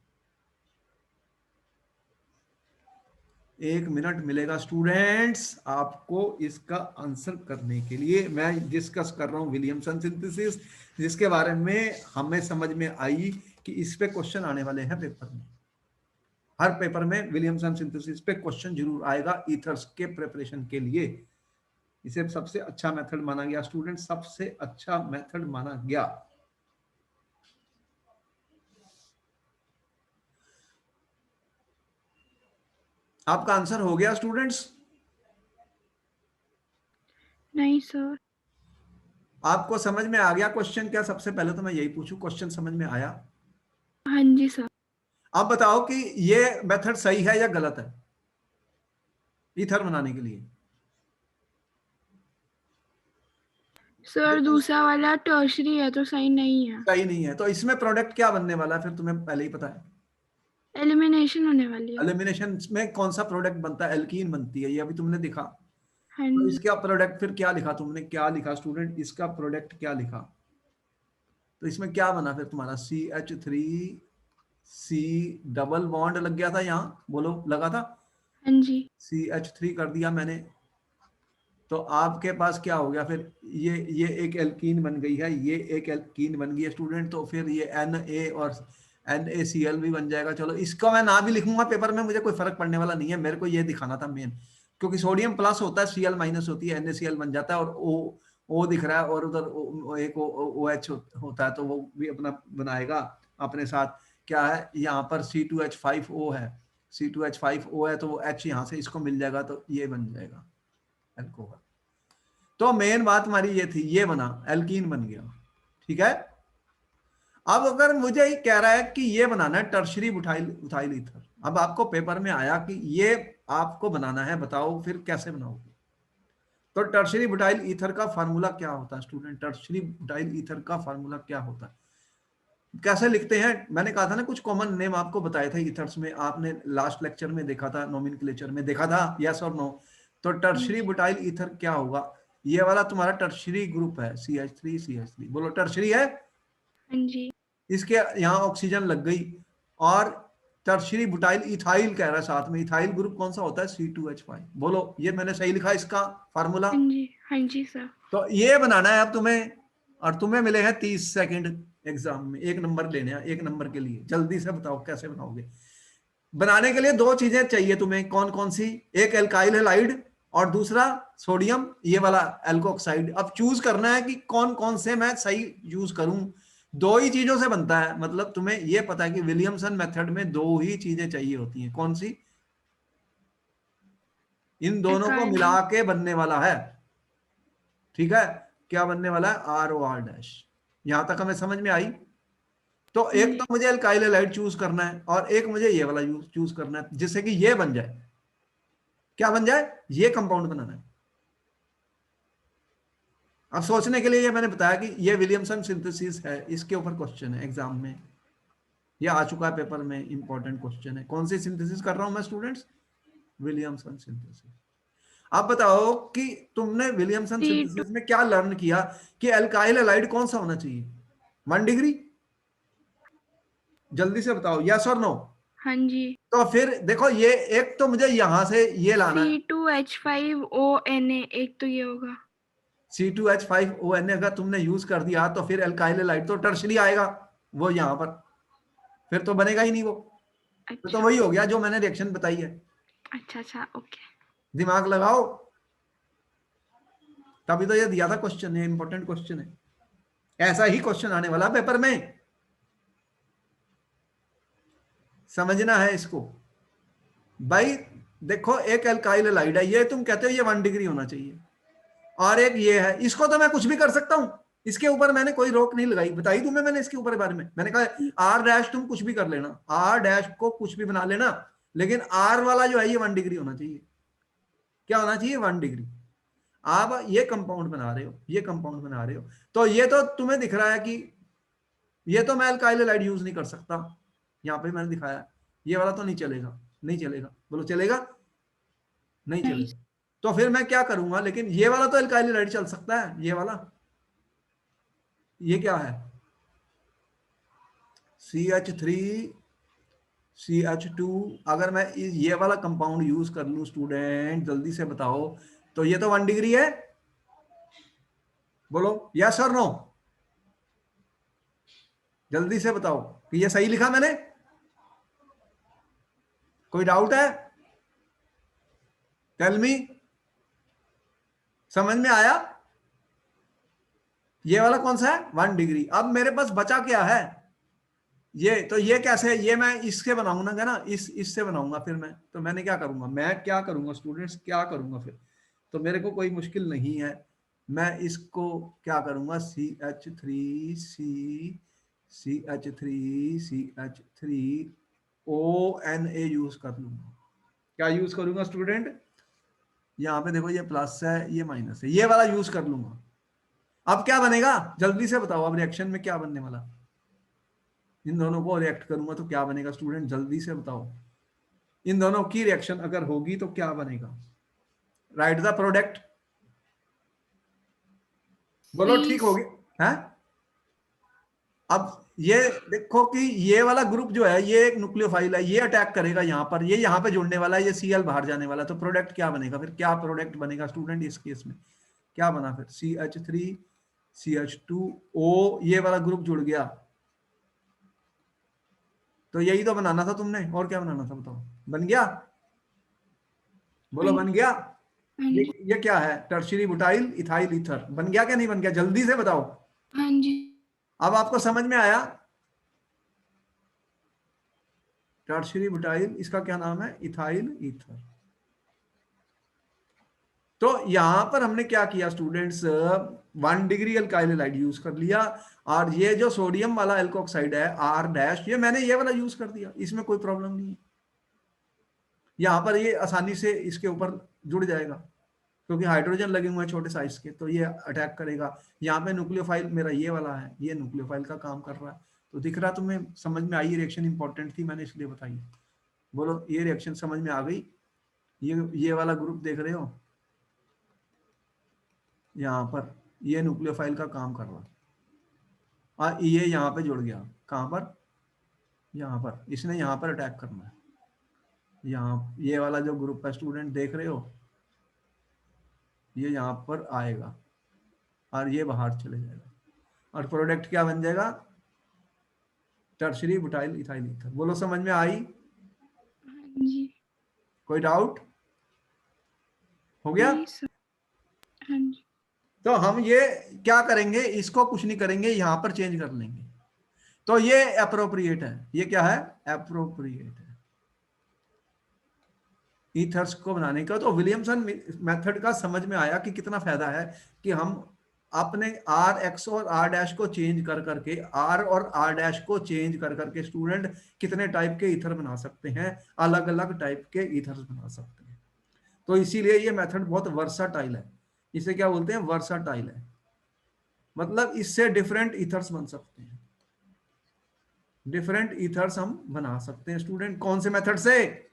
1 मिनट मिलेगा स्टूडेंट्स आपको इसका आंसर करने के लिए। मैं डिस्कस कर रहा हूं विलियमसन सिंथेसिस, जिसके बारे में हमें समझ में आई कि इस पे क्वेश्चन आने वाले हैं पेपर में। हर पेपर में विलियमसन सिंथेसिस पे क्वेश्चन जरूर आएगा ईथर्स के प्रिपरेशन के लिए। इसे सबसे अच्छा मेथड माना गया स्टूडेंट, सबसे अच्छा मेथड माना गया। आपका आंसर हो गया स्टूडेंट्स? नहीं सर। आपको समझ में आ गया क्वेश्चन? क्या सबसे पहले तो मैं यही पूछूं, क्वेश्चन समझ में आया? हाँ जी सर। आप बताओ कि ये मेथड सही है या गलत है ईथर बनाने के लिए? सर दूसरा वाला टर्शरी है तो सही नहीं है। सही नहीं है। तो इसमें प्रोडक्ट क्या बनने वाला है फिर? तुम्हें पहले ही पता है। एलिमिनेशन होने वाली है। एलिमिनेशन में कौन सा प्रोडक्ट बनता है? एल्कीन बनती है, ये अभी तुमने दिखा। हाँ तो जी। इसका प्रोडक्ट फिर क्या लिखा तुमने? क्या लिखा स्टूडेंट? इसका प्रोडक्ट क्या लिखा? तो इसमें क्या बना फिर तुम्हारा? CH3 C डबल बॉन्ड लग गया था यहाँ, बोलो लगा था? हाँ जी। CH3 कर दिया मैंने, तो आपके पास क्या हो गया फिर? ये एक एल्कीन बन गई है, ये एक एल्कीन बन गई है स्टूडेंट। तो फिर ये Na और NaCl भी बन जाएगा। चलो इसको मैं ना भी लिखूंगा पेपर में, मुझे कोई फर्क पड़ने वाला नहीं है, मेरे को ये दिखाना था मेन। क्योंकि सोडियम प्लस होता है, Cl माइनस होती है, NaCl बन जाता है, और O दिख रहा है, और उधर एक OH होता है, तो वो भी अपना बनाएगा अपने साथ। क्या है यहाँ पर? C2H5O है, C2H5O है, तो वो H यहाँ से इसको मिल जाएगा, तो ये बन जाएगा अल्कोहल। तो मेन बात हमारी ये थी, ये बना, एल्कीन बन गया। ठीक है। अब अगर मुझे ये कह रहा है कि ये बनाना है टर्शरी बुटाइल बुटाइल ईथर, अब आपको पेपर में आया कि ये आपको बनाना है, बताओ फिर कैसे बनाओगे? तो टर्शरी बुटाइल ईथर का फार्मूला क्या होता है स्टूडेंट? टर्शरी बुटाइल ईथर का फार्मूला क्या होता है, कैसे लिखते हैं? मैंने कहा था ना कुछ कॉमन नेम आपको बताए थे ईथर्स में, आपने लास्ट लेक्चर में देखा था, नोमेनक्लेचर में देखा था, यस और नो? तो हाँ टर्शरी जी। बुटाइल ईथर क्या होगा? ये वाला तुम्हारा टर्शरी ग्रुप है, CH3 बोलो टर्शरी है। हाँ जी। इसके यहाँ ऑक्सीजन लग गई, और टर्शरी बुटाइल इथाइल कह रहा है साथ में। इथाइल ग्रुप कौन सा होता है? C2H5। बोलो ये मैंने सही लिखा इसका फार्मूला? हाँ जी। हाँ जी सर। तो ये बनाना है अब तुम्हें, और तुम्हें मिले हैं 30 सेकंड एग्जाम में, 1 नंबर लेने हैं, 1 नंबर के लिए। जल्दी से बताओ कैसे बनाओगे? बनाने के लिए दो चीजें चाहिए तुम्हें, कौन कौन सी? एक एल्काइल हैलाइड, और दूसरा सोडियम ये वाला एल्कोक्साइड। अब चूज करना है कि कौन कौन से मैं सही यूज करूं। दो ही चीजों से बनता है, मतलब तुम्हें यह पता है कि विलियमसन मेथड में दो ही चीजें चाहिए होती हैं। कौन सी? इन दोनों को एल्काइल। मिला के बनने वाला है। ठीक है। क्या बनने वाला है? ROR-। यहां तक हमें समझ में आई? तो हाँ एक तो जी। मुझे अल्काइल हैलाइड चूज करना है, और एक मुझे ये वाला चूज करना है, जिससे कि ये बन जाए। क्या बन जाए? ये कंपाउंड बनाना है। अब सोचने के लिए ये मैंने बताया कि ये विलियमसन सिंथेसिस है, इसके ऊपर क्वेश्चन है एग्जाम में, ये आ चुका है पेपर में, इंपॉर्टेंट क्वेश्चन है। कौन सी सिंथेसिस कर रहा हूं मैं स्टूडेंट्स? Williamson synthesis. आप बताओ कि तुमने विलियमसन C2। सिंथेसिस में क्या लर्न किया कि अल्काइल हैलाइड कौन सा होना चाहिए? 1 डिग्री? जल्दी से बताओ, यस और नो? हाँ जी। तो फिर देखो, ये एक तो मुझे यहां से ये लाना है, C2H5ONA, एक तो ये होगा। C2H5ONA। अगर तुमने यूज कर दिया तो फिर अल्काइल हैलाइड तो टर्शरी आएगा, वो यहां पर, फिर तो बनेगा ही नहीं वो। तो अच्छा। वही हो गया जो मैंने रिएक्शन बताई है। अच्छा अच्छा ओके। दिमाग लगाओ, तभी तो ये दिया था क्वेश्चन, ये इंपॉर्टेंट क्वेश्चन है। ऐसा ही क्वेश्चन आने वाला पेपर में, समझना है इसको भाई। देखो एक अल्काइल हैलाइड है, ये तुम कहते हो ये 1 डिग्री होना चाहिए, और एक ये है, इसको तो मैं कुछ भी कर सकता हूं, इसके ऊपर मैंने कोई रोक नहीं लगाई, बताई तुम्हें मैंने इसके ऊपर बारे में। मैंने कहा R' तुम कुछ भी कर लेना, R' को कुछ भी बना लेना, लेकिन R वाला जो है ये 1 डिग्री होना चाहिए। क्या होना चाहिए? 1 डिग्री। आप ये कंपाउंड बना रहे हो, ये कंपाउंड बना रहे हो, तो ये तो तुम्हें दिख रहा है कि ये तो मैं अल्काइल हैलाइड यूज नहीं कर सकता, यहाँ पे मैंने दिखाया। ये वाला तो नहीं चलेगा, नहीं चलेगा, बोलो चलेगा? नहीं नहीं। चलेगा। तो फिर मैं क्या करूंगा? लेकिन ये वाला तो अल्काइल हैलाइड चल सकता है, ये वाला। ये क्या है? CH3 CH2, अगर मैं ये वाला कंपाउंड यूज कर लूं स्टूडेंट, जल्दी से बताओ, तो ये तो 1 डिग्री है, बोलो यस और नो, जल्दी से बताओ कि ये सही लिखा मैंने, कोई डाउट है, टेल मी, समझ में आया? ये वाला कौन सा है, 1 डिग्री। अब मेरे पास बचा क्या है, ये, तो ये कैसे, ये मैं इससे बनाऊंगा ना, इससे बनाऊंगा, फिर मैं, तो मैंने क्या करूंगा, मैं क्या करूंगा स्टूडेंट्स, क्या करूंगा फिर, तो मेरे को कोई मुश्किल नहीं है, मैं इसको क्या करूंगा, CH3 यूज कर लूंगा। क्या यूज करूंगा स्टूडेंट, यहाँ पे देखो ये प्लस है ये माइनस है, ये वाला यूज कर लूंगा। अब क्या बनेगा, जल्दी से बताओ, अब रिएक्शन में क्या बनने वाला, इन दोनों को रिएक्ट करूंगा तो क्या बनेगा स्टूडेंट, जल्दी से बताओ, इन दोनों की रिएक्शन अगर होगी तो क्या बनेगा, राइट द प्रोडक्ट, बोलो ठीक हो गया है। अब ये देखो कि ये वाला ग्रुप जो है, ये एक न्यूक्लियोफाइल है, ये अटैक करेगा यहाँ पर, ये यहाँ पे जुड़ने वाला है, ये Cl बाहर जाने वाला है, तो प्रोडक्ट क्या बनेगा फिर, क्या प्रोडक्ट बनेगा स्टूडेंट इस केस में, क्या बना फिर, CH3 CH2O, ये वाला ग्रुप जुड़ गया, तो यही तो बनाना था तुमने, और क्या बनाना था बताओ, बन गया, बोलो बन गया। हाँ ये जी। ये क्या है, टर्शियरी बुटाइल इथाइल ईथर, बन गया क्या नहीं बन गया, जल्दी से बताओ। हाँ जी। अब आपको समझ में आया, टर्शियरी बुटाइल, इसका क्या नाम है, इथाइल ईथर। तो यहां पर हमने क्या किया students, 1 degree alkyl halide use कर लिया, और ये जो सोडियम वाला एल्कोक्साइड है R डैश, ये मैंने ये वाला यूज कर दिया, इसमें कोई प्रॉब्लम नहीं है, यहां पर ये आसानी से इसके ऊपर जुड़ जाएगा, क्योंकि हाइड्रोजन लगे हुए हैं छोटे साइज के, तो ये अटैक करेगा। यहाँ पे न्यूक्लियोफाइल मेरा ये वाला है, ये न्यूक्लियोफाइल का काम कर रहा है, तो दिख रहा तुम्हें, समझ में आई, रिएक्शन इंपॉर्टेंट थी मैंने इसलिए बताई, बोलो ये रिएक्शन समझ में आ गई, ये वाला ग्रुप देख रहे हो, यहाँ पर ये न्यूक्लियोफाइल का काम कर रहा है, और ये यहाँ पे जुड़ गया, कहाँ पर, यहाँ पर, इसने यहाँ पर अटैक करना है, यहाँ ये वाला जो ग्रुप है स्टूडेंट देख रहे हो, ये यहाँ पर आएगा और ये बाहर चले जाएगा, और प्रोडक्ट क्या बन जाएगा, टर्शरी बुटाइल इथाइल ईथर, बोलो समझ में आई, हाँ जी। कोई डाउट, हो गया? नहीं सर। हाँ जी। तो हम ये क्या करेंगे, इसको कुछ नहीं करेंगे, यहां पर चेंज कर लेंगे, तो ये अप्रोप्रिएट है, ये क्या है, अप्रोप्रिएट है ईथर्स को बनाने का। तो विलियमसन मेथड का समझ में आया कि कितना फायदा है कि हम अपने आर एक्स और आर डैश को चेंज कर करके, आर और आर डैश को चेंज कर करके स्टूडेंट कितने टाइप के ईथर बना सकते हैं, अलग अलग टाइप के ईथर्स बना सकते हैं। तो इसीलिए ये मेथड बहुत वर्साटाइल है, इसे क्या बोलते हैं, वर्साटाइल है, मतलब इससे डिफरेंट ईथर्स बन सकते हैं, डिफरेंट ईथर्स हम बना सकते हैं स्टूडेंट, कौन से मेथड से,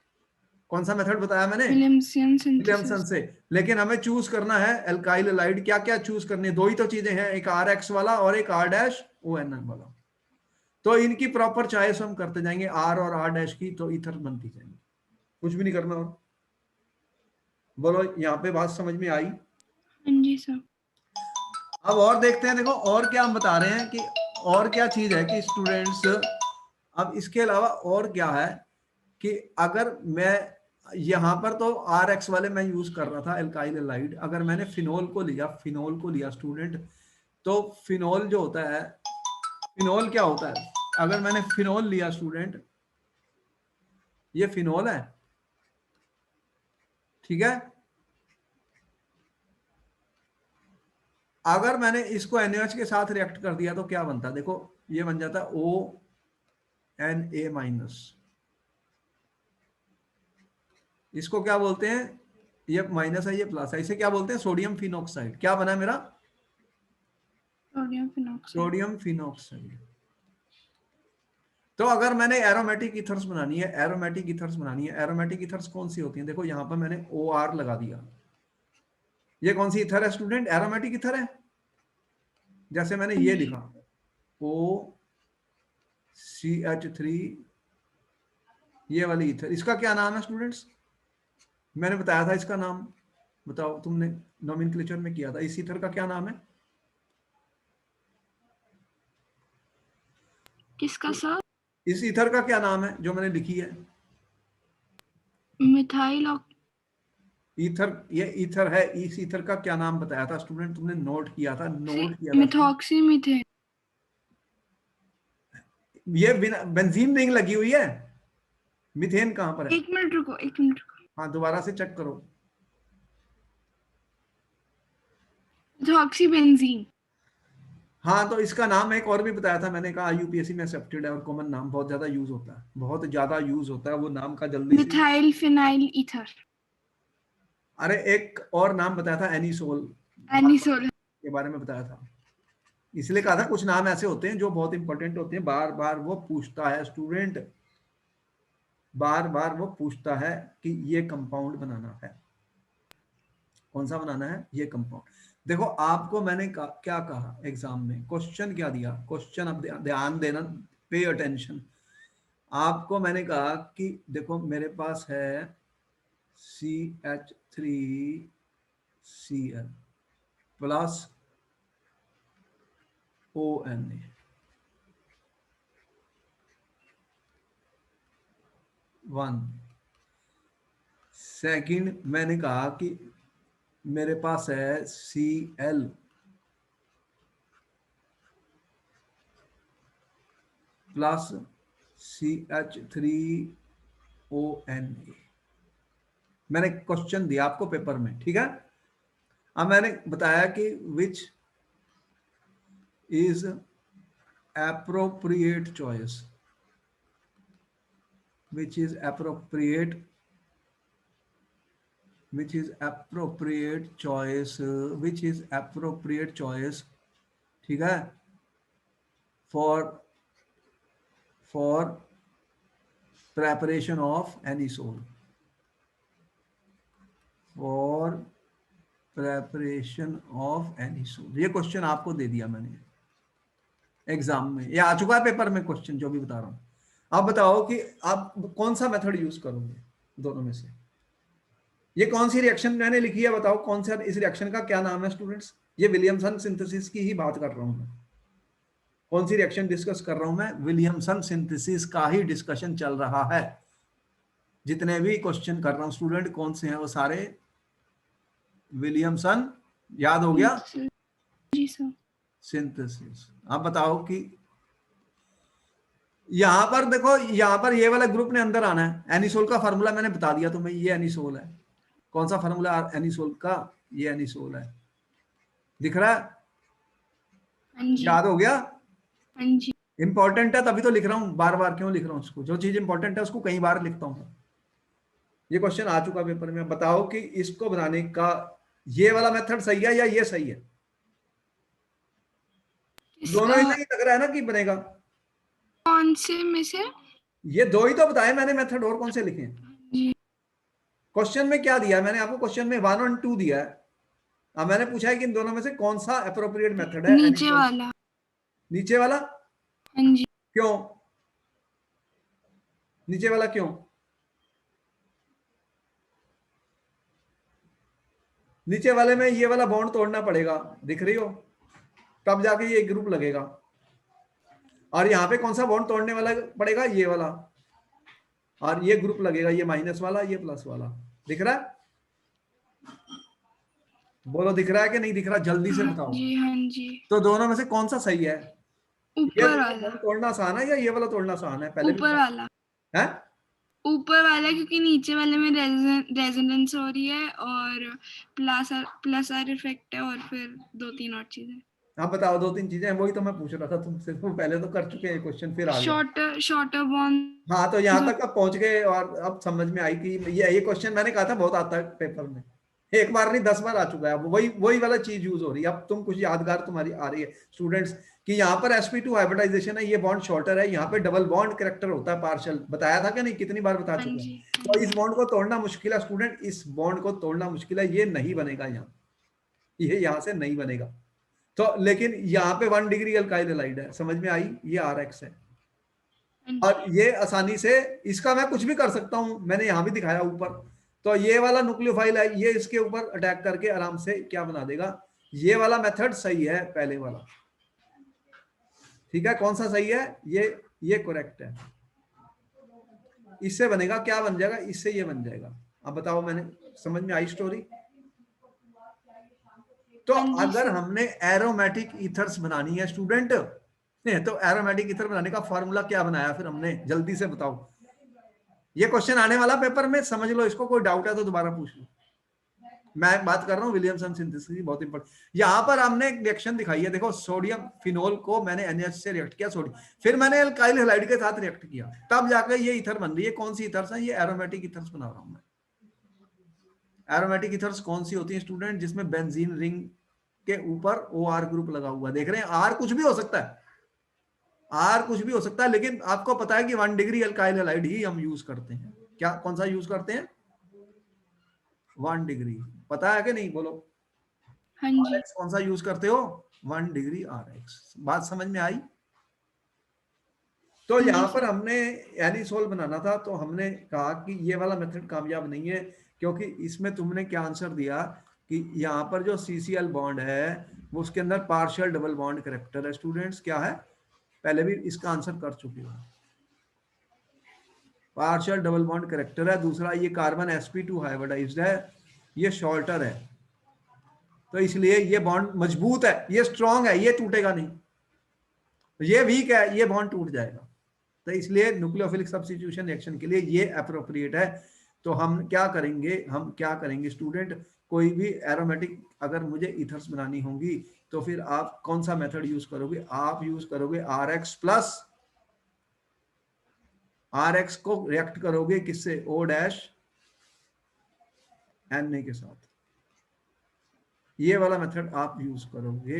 कौन सा मेथड बताया मैंने, विलियमसन विलियमसन सिंथेसिस। से। लेकिन हमें चूज करना है एल्काइल हैलाइड, क्या क्या चूज करने, दो ही तो चीजें हैं, एक आर एक्स वाला और एक R dash O N N वाला, तो इनकी प्रॉपर चॉइस हम करते जाएंगे, आर और आर डैश की, तो ईथर बनती जाएंगे, कुछ भी नहीं करना। और बोलो यहाँ पे बात समझ में आई? हाँ जी सर। अब और देखते हैं, देखो और क्या हम बता रहे हैं कि और क्या चीज है कि स्टूडेंट्स, अब इसके अलावा और क्या है कि अगर मैं यहां पर तो आर एक्स वाले मैं यूज कर रहा था एल्काइल हैलाइड, अगर मैंने फिनोल को लिया स्टूडेंट, तो फिनोल जो होता है, फिनोल क्या होता है, अगर मैंने फिनोल लिया स्टूडेंट, ये फिनोल है, ठीक है, अगर मैंने इसको NaOH के साथ रिएक्ट कर दिया तो क्या बनता, देखो ये बन जाता ONA-, इसको क्या बोलते हैं, ये माइनस है ये प्लस है, इसे क्या बोलते हैं, सोडियम फिनोक्साइड, क्या बना मेरा, सोडियम फिनॉक्साइड। Sodium phenoxide. तो अगर मैंने एरोमेटिक ईथर्स बनानी है, एरोमेटिक ईथर्स बनानी है, एरोमेटिक ईथर्स कौन सी होती हैं, देखो यहां पर मैंने OR लगा दिया, ये कौन सी ईथर है स्टूडेंट, एरोमेटिक ईथर है, जैसे मैंने हाँ ये जी। लिखा OCH3 ये वाली ईथर, इसका क्या नाम है स्टूडेंट्स? मैंने बताया था इसका नाम, बताओ, तुमने नोमेनक्लेचर में किया था, इस ईथर का क्या नाम है? किसका सर? इस ईथर का क्या नाम है जो मैंने लिखी है? मिथाइल ईथर, ये ईथर है, इस ईथर का क्या नाम बताया था स्टूडेंट? तुमने नोट किया था, नोट किया था। Methoxy methane. ये बिना बेंजीन रिंग लगी हुई है, मीथेन कहां पर है? एक मिनट रुको, एक मिनट रुको। हाँ, दोबारा से चेक करो। Methoxy benzene. हाँ, तो इसका नाम एक और भी बताया था मैंने, कहा यूपीएससी में एक्सेप्टेड है और कॉमन नाम बहुत ज्यादा यूज होता है, बहुत ज्यादा यूज होता है वो नाम का, जल्दी से। Methyl phenyl ether. अरे एक और नाम बताया था, एनिसोल एनिसोल। के बारे में बताया था, इसलिए कहा था कुछ नाम ऐसे होते हैं जो बहुत इंपॉर्टेंट होते हैं, बार बार वो पूछता है स्टूडेंट, बार बार वो पूछता है कि ये कंपाउंड बनाना है, कौन सा बनाना है ये कंपाउंड। देखो आपको मैंने क्या कहा एग्जाम में, क्वेश्चन क्या दिया, क्वेश्चन अब ध्यान देना, पे अटेंशन। आपको मैंने कहा कि देखो मेरे पास है CH3Cl प्लस ONA, 1। सेकंड मैंने कहा कि मेरे पास है Cl प्लस CH3ONA। मैंने क्वेश्चन दिया आपको पेपर में, ठीक है। अब मैंने बताया कि which is appropriate choice, which is appropriate, which is appropriate choice, which is appropriate choice, ठीक है, for preparation of anisole, for preparation of anisole। ये क्वेश्चन आपको दे दिया मैंने एग्जाम में, ये आ चुका है पेपर में क्वेश्चन जो भी बता रहा हूं। आप बताओ कि आप कौन सा मेथड यूज करोगे दोनों में से। ये कौन सी रिएक्शन मैंने लिखी है, बताओ कौन सा, इस रिएक्शन का क्या नाम है स्टूडेंट्स? ये विलियमसन सिंथेसिस की ही बात कर रहा हूं मैं। कौन सी रिएक्शन डिस्कस कर रहा हूं मैं? विलियमसन सिंथेसिस का ही डिस्कशन चल रहा है। जितने भी क्वेश्चन कर रहा हूं स्टूडेंट, कौन से हैं वो सारे विलियमसन, याद हो गया? जी सर। सिंथेसिस। आप बताओ कि यहां पर देखो, यहां पर ये वाला ग्रुप ने अंदर आना है। एनिसोल का फार्मूला मैंने बता दिया तुम्हें, ये एनिसोल है। कौन सा फार्मूला एनिसोल का? ये एनिसोल है, दिख रहा है? हाँ जी। याद हो गया? हाँ जी। इंपॉर्टेंट है तभी तो लिख रहा हूं, बार बार क्यों लिख रहा हूं उसको, जो चीज इंपॉर्टेंट है उसको कई बार लिखता हूं। ये क्वेश्चन आ चुका पेपर में, बताओ कि इसको बनाने का ये वाला मेथड सही है या ये सही है? दोनों ही सही लग रहा है ना कि बनेगा। कौन से में से? ये दो ही तो बताए मैंने मेथड, और कौन से लिखे हैं? जी। क्वेश्चन में क्या दिया मैंने आपको? क्वेश्चन में 1 और 2 दिया है। अब मैंने पूछा है कि इन दोनों में से कौन सा अप्रोप्रिएट मेथड है? नीचे वाला। नीचे वाला? हाँ जी। क्यों नीचे वाला क्यों? नीचे वाले में ये वाला बॉन्ड तोड़ना पड़ेगा, दिख रही हो, तब जाके ये ग्रुप लगेगा। और यहाँ पे कौन सा बॉन्ड तोड़ने वाला पड़ेगा? ये वाला, और ये ग्रुप लगेगा, ये माइनस वाला, ये प्लस वाला। दिख रहा है? बोलो दिख रहा है कि नहीं दिख रहा, जल्दी से बताओ। जी हाँ जी। तो दोनों में से कौन सा सही है? ये ऊपर वाला वाला। बॉन्ड तोड़ना आसान है या ये वाला तोड़ना आसान है? पहले भी ऊपर वाला। है। ऊपर वाला, क्योंकि नीचे वाले में रेजोनेंस हो रही है और प्लस आर इफेक्ट है, और फिर 2-3 और चीजें। आप बताओ 2-3 चीजें, वही तो मैं पूछ रहा था तुमसे, तो पहले तो कर चुके हैं क्वेश्चन, फिर आ गया। Shorter bond. हाँ, तो यहाँ तक अब पहुंच गए और अब समझ में आई कि ये क्वेश्चन मैंने कहा था बहुत आता है पेपर में, एक बार नहीं 10 बार आ चुका है। अब वही वही वाला चीज यूज हो रही है। अब तुम कुछ यादगार तुम्हारी आ रही है स्टूडेंट्स कि यहाँ पर sp2 हाइब्रिडाइजेशन है, ये बॉन्ड शॉर्टर है, यहाँ पे डबल बॉन्ड कैरेक्टर होता है पार्शियल, बताया था कि नहीं, कितनी बार बता हाँ चुका जी। है। तो इस बॉन्ड को तोड़ना मुश्किल है स्टूडेंट, इस बॉन्ड को तोड़ना मुश्किल है, ये नहीं बनेगा यहाँ, ये यहाँ से नहीं बनेगा। तो लेकिन यहाँ पे 1 डिग्री अल्काइल हैलाइड है, समझ में आई? ये RX है, और ये आसानी से, इसका मैं कुछ भी कर सकता हूं, मैंने यहां भी दिखाया ऊपर। तो ये वाला न्यूक्लियोफाइल है, ये इसके ऊपर अटैक करके आराम से क्या बना देगा। ये वाला मेथड सही है, पहले वाला। ठीक है, कौन सा सही है, ये करेक्ट है। इससे बनेगा, क्या बन जाएगा, इससे ये बन जाएगा। अब बताओ, मैंने समझ में आई स्टोरी। तो हाँ जी अगर सर। हमने एरोमेटिक ईथर्स बनानी है स्टूडेंट, तो एरोमेटिक ईथर बनाने का फॉर्मूला क्या बनाया फिर हमने, जल्दी से बताओ। ये क्वेश्चन आने वाला पेपर में, समझ लो इसको, कोई डाउट है तो दोबारा पूछ लो। मैं बात कर रहा हूँ विलियमसन सिंथेसिस की, बहुत इंपॉर्टेंट। यहां पर हमने एक रिएक्शन दिखाई है, देखो सोडियम फिनोल को मैंने NH से रिएक्ट किया, सोडियम, फिर मैंने एल्काइल हैलाइड के साथ रिएक्ट किया, तब जाकर ये ईथर बन रही है। कौन सी ईथर्स है, ये एरोमेटिक ईथर्स बना रहा हूं मैं। एरोमेटिक ईथर्स कौन सी होती है स्टूडेंट, जिसमें बेंजीन रिंग के ऊपर OR ग्रुप लगा हुआ, देख रहे हैं, आर कुछ भी हो सकता है, आर कुछ भी हो सकता है, लेकिन आपको पता है कि 1 डिग्री एल्काइल हैलाइड ही हम यूज करते हैं। क्या, कौन सा यूज करते हैं, 1 डिग्री, पता है कि नहीं, बोलो। हाँ जी। RX कौन सा यूज करते हो, 1 डिग्री RX। बात समझ में आई। तो हाँ जी यहाँ पर सर। हमने एनिसोल बनाना था, तो हमने कहा कि ये वाला मेथड कामयाब नहीं है, क्योंकि इसमें तुमने क्या आंसर दिया कि यहाँ पर जो CCl बॉन्ड है वो उसके अंदर पार्शियल डबल बॉन्ड करेक्टर है। स्टूडेंट्स क्या है, पहले भी इसका आंसर कर चुके हो, पार्शियल डबल बॉन्ड करेक्टर है। दूसरा, ये कार्बन sp2 हाइब्रिडाइज्ड है, ये शॉर्टर है, तो इसलिए ये बॉन्ड मजबूत है, ये स्ट्रांग है, ये टूटेगा नहीं। ये वीक है, ये बॉन्ड टूट जाएगा। तो इसलिए न्यूक्लियोफिलिक सब्स्टिट्यूशन रिएक्शन के लिए ये अप्रोप्रिएट है। तो हम क्या करेंगे स्टूडेंट, कोई भी एरोमेटिक अगर मुझे ईथर्स बनानी होंगी, तो फिर आप कौन सा मेथड यूज करोगे, आप यूज करोगे RX प्लस, RX को रिएक्ट करोगे किससे, O-Na के साथ, ये वाला मेथड आप यूज करोगे,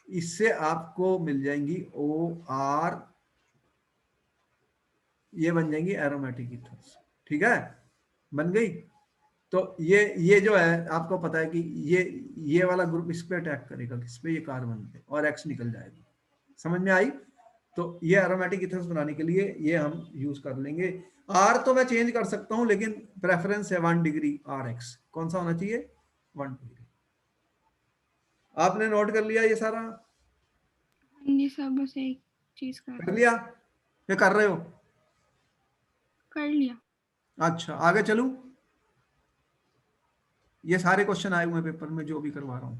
इससे आपको मिल जाएंगी OR, ये बन जाएंगी एरोमेटिक ईथर्स। ठीक है, बन गई। तो ये जो है, आपको पता है कि ये वाला ग्रुप इस पे अटैक करेगा, किस पे, ये कार्बन पे, और X निकल जाएगा। समझ में आई। तो ये एरोमेटिक ईथर्स बनाने के लिए ये हम यूज कर लेंगे। R तो मैं चेंज कर सकता हूं, लेकिन प्रेफरेंस है 1 डिग्री RX। कौन सा होना चाहिए, 1 डिग्री। आपने नोट कर लिया ये सारा, हाँ जी सर, बस एक चीज कर रही कर हूँ। लिया, ये कर रहे हो। कर लिया। अच्छा, आगे चलूं। ये सारे क्वेश्चन आए हुए हैं पेपर में, जो भी करवा रहा हूं,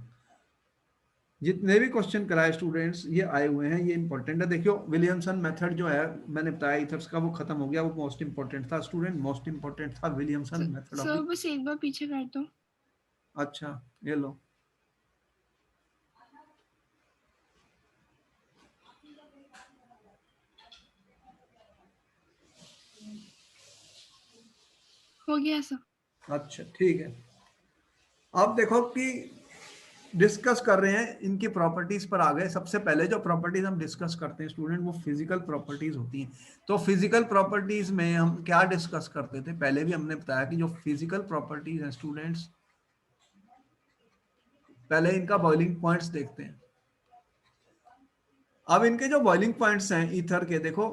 जितने भी क्वेश्चन कराए स्टूडेंट्स, ये आए हुए हैं, ये इंपॉर्टेंट है। देखियो, विलियमसन मेथड जो है मैंने बताया ईथर्स का, वो खत्म हो गया, वो मोस्ट इंपॉर्टेंट था स्टूडेंट, मोस्ट इंपॉर्टेंट था विलियमसन मेथड ऑफ। सर बस एक बार पीछे कर दो। अच्छा, ये लो। हो गया सर। अच्छा, ठीक है। अब देखो कि डिस्कस कर रहे हैं, इनकी प्रॉपर्टीज पर आ गए। सबसे पहले जो प्रॉपर्टीज हम डिस्कस करते हैं स्टूडेंट, वो फिजिकल प्रॉपर्टीज होती हैं। तो फिजिकल प्रॉपर्टीज में हम क्या डिस्कस करते थे, पहले भी हमने बताया कि जो फिजिकल प्रॉपर्टीज हैं स्टूडेंट्स, पहले इनका बॉइलिंग पॉइंट्स देखते हैं। अब इनके जो बॉइलिंग पॉइंट्स हैं ईथर के, देखो,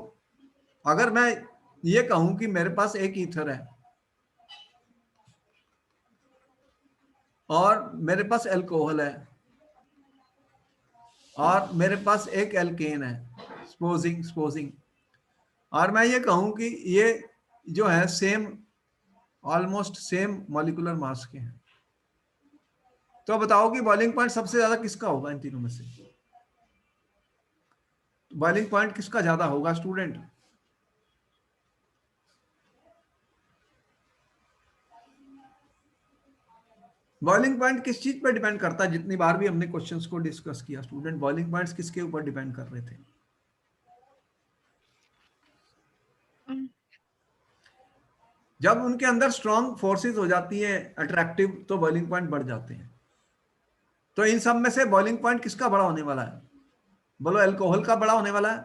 अगर मैं ये कहूं कि मेरे पास एक ईथर है और मेरे पास एल्कोहल है और मेरे पास एक एल्केन है, सपोजिंग, और मैं ये कहूं कि ये जो है same, almost same molecular mass के हैं, तो बताओ कि बॉइलिंग पॉइंट सबसे ज्यादा किसका होगा इन तीनों में से, बॉइलिंग पॉइंट किसका ज्यादा होगा स्टूडेंट। बॉइलिंग पॉइंट किस चीज पर डिपेंड करता है, जितनी बार भी हमने क्वेश्चंस को डिस्कस किया स्टूडेंट, बॉइलिंग पॉइंट्स किसके ऊपर डिपेंड कर रहे थे। जब उनके अंदर स्ट्रॉन्ग फोर्सेस हो जाती हैं अट्रैक्टिव, तो बॉइलिंग पॉइंट बढ़ जाते हैं। तो इन सब में से बॉइलिंग पॉइंट किसका बड़ा होने वाला है, बोलो, एल्कोहल का बड़ा होने वाला है,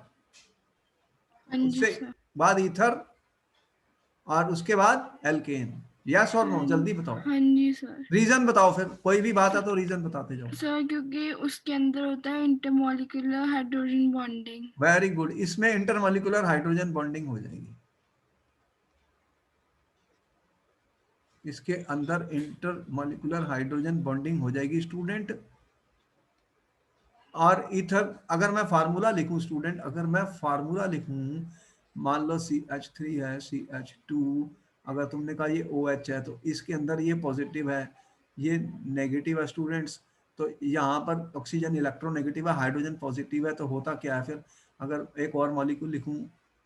हाँ जी उससे सर। बाद ईथर, और उसके बाद एल्केन। यस और नो, जल्दी बताओ, हाँ जी सर। रीजन बताओ, फिर कोई भी बात है तो रीजन बताते जाओ। सर क्योंकि उसके अंदर होता है intermolecular hydrogen bonding. Very good, इसमें इंटरमॉलिक्यूलर हाइड्रोजन बॉन्डिंग हो जाएगी, इसके अंदर इंटरमॉलिक्यूलर हाइड्रोजन बॉन्डिंग हो जाएगी स्टूडेंट। और ईथर, अगर मैं फार्मूला लिखूं स्टूडेंट, अगर मैं फार्मूला लिखूं, मान लो CH3 है, CH2, अगर तुमने कहा ये OH है तो इसके अंदर ये पॉजिटिव है, ये नेगेटिव है स्टूडेंट्स। तो यहाँ पर ऑक्सीजन इलेक्ट्रोनेगेटिव है, हाइड्रोजन पॉजिटिव है, तो होता क्या है फिर, अगर एक और मॉलिक्यूल लिखूं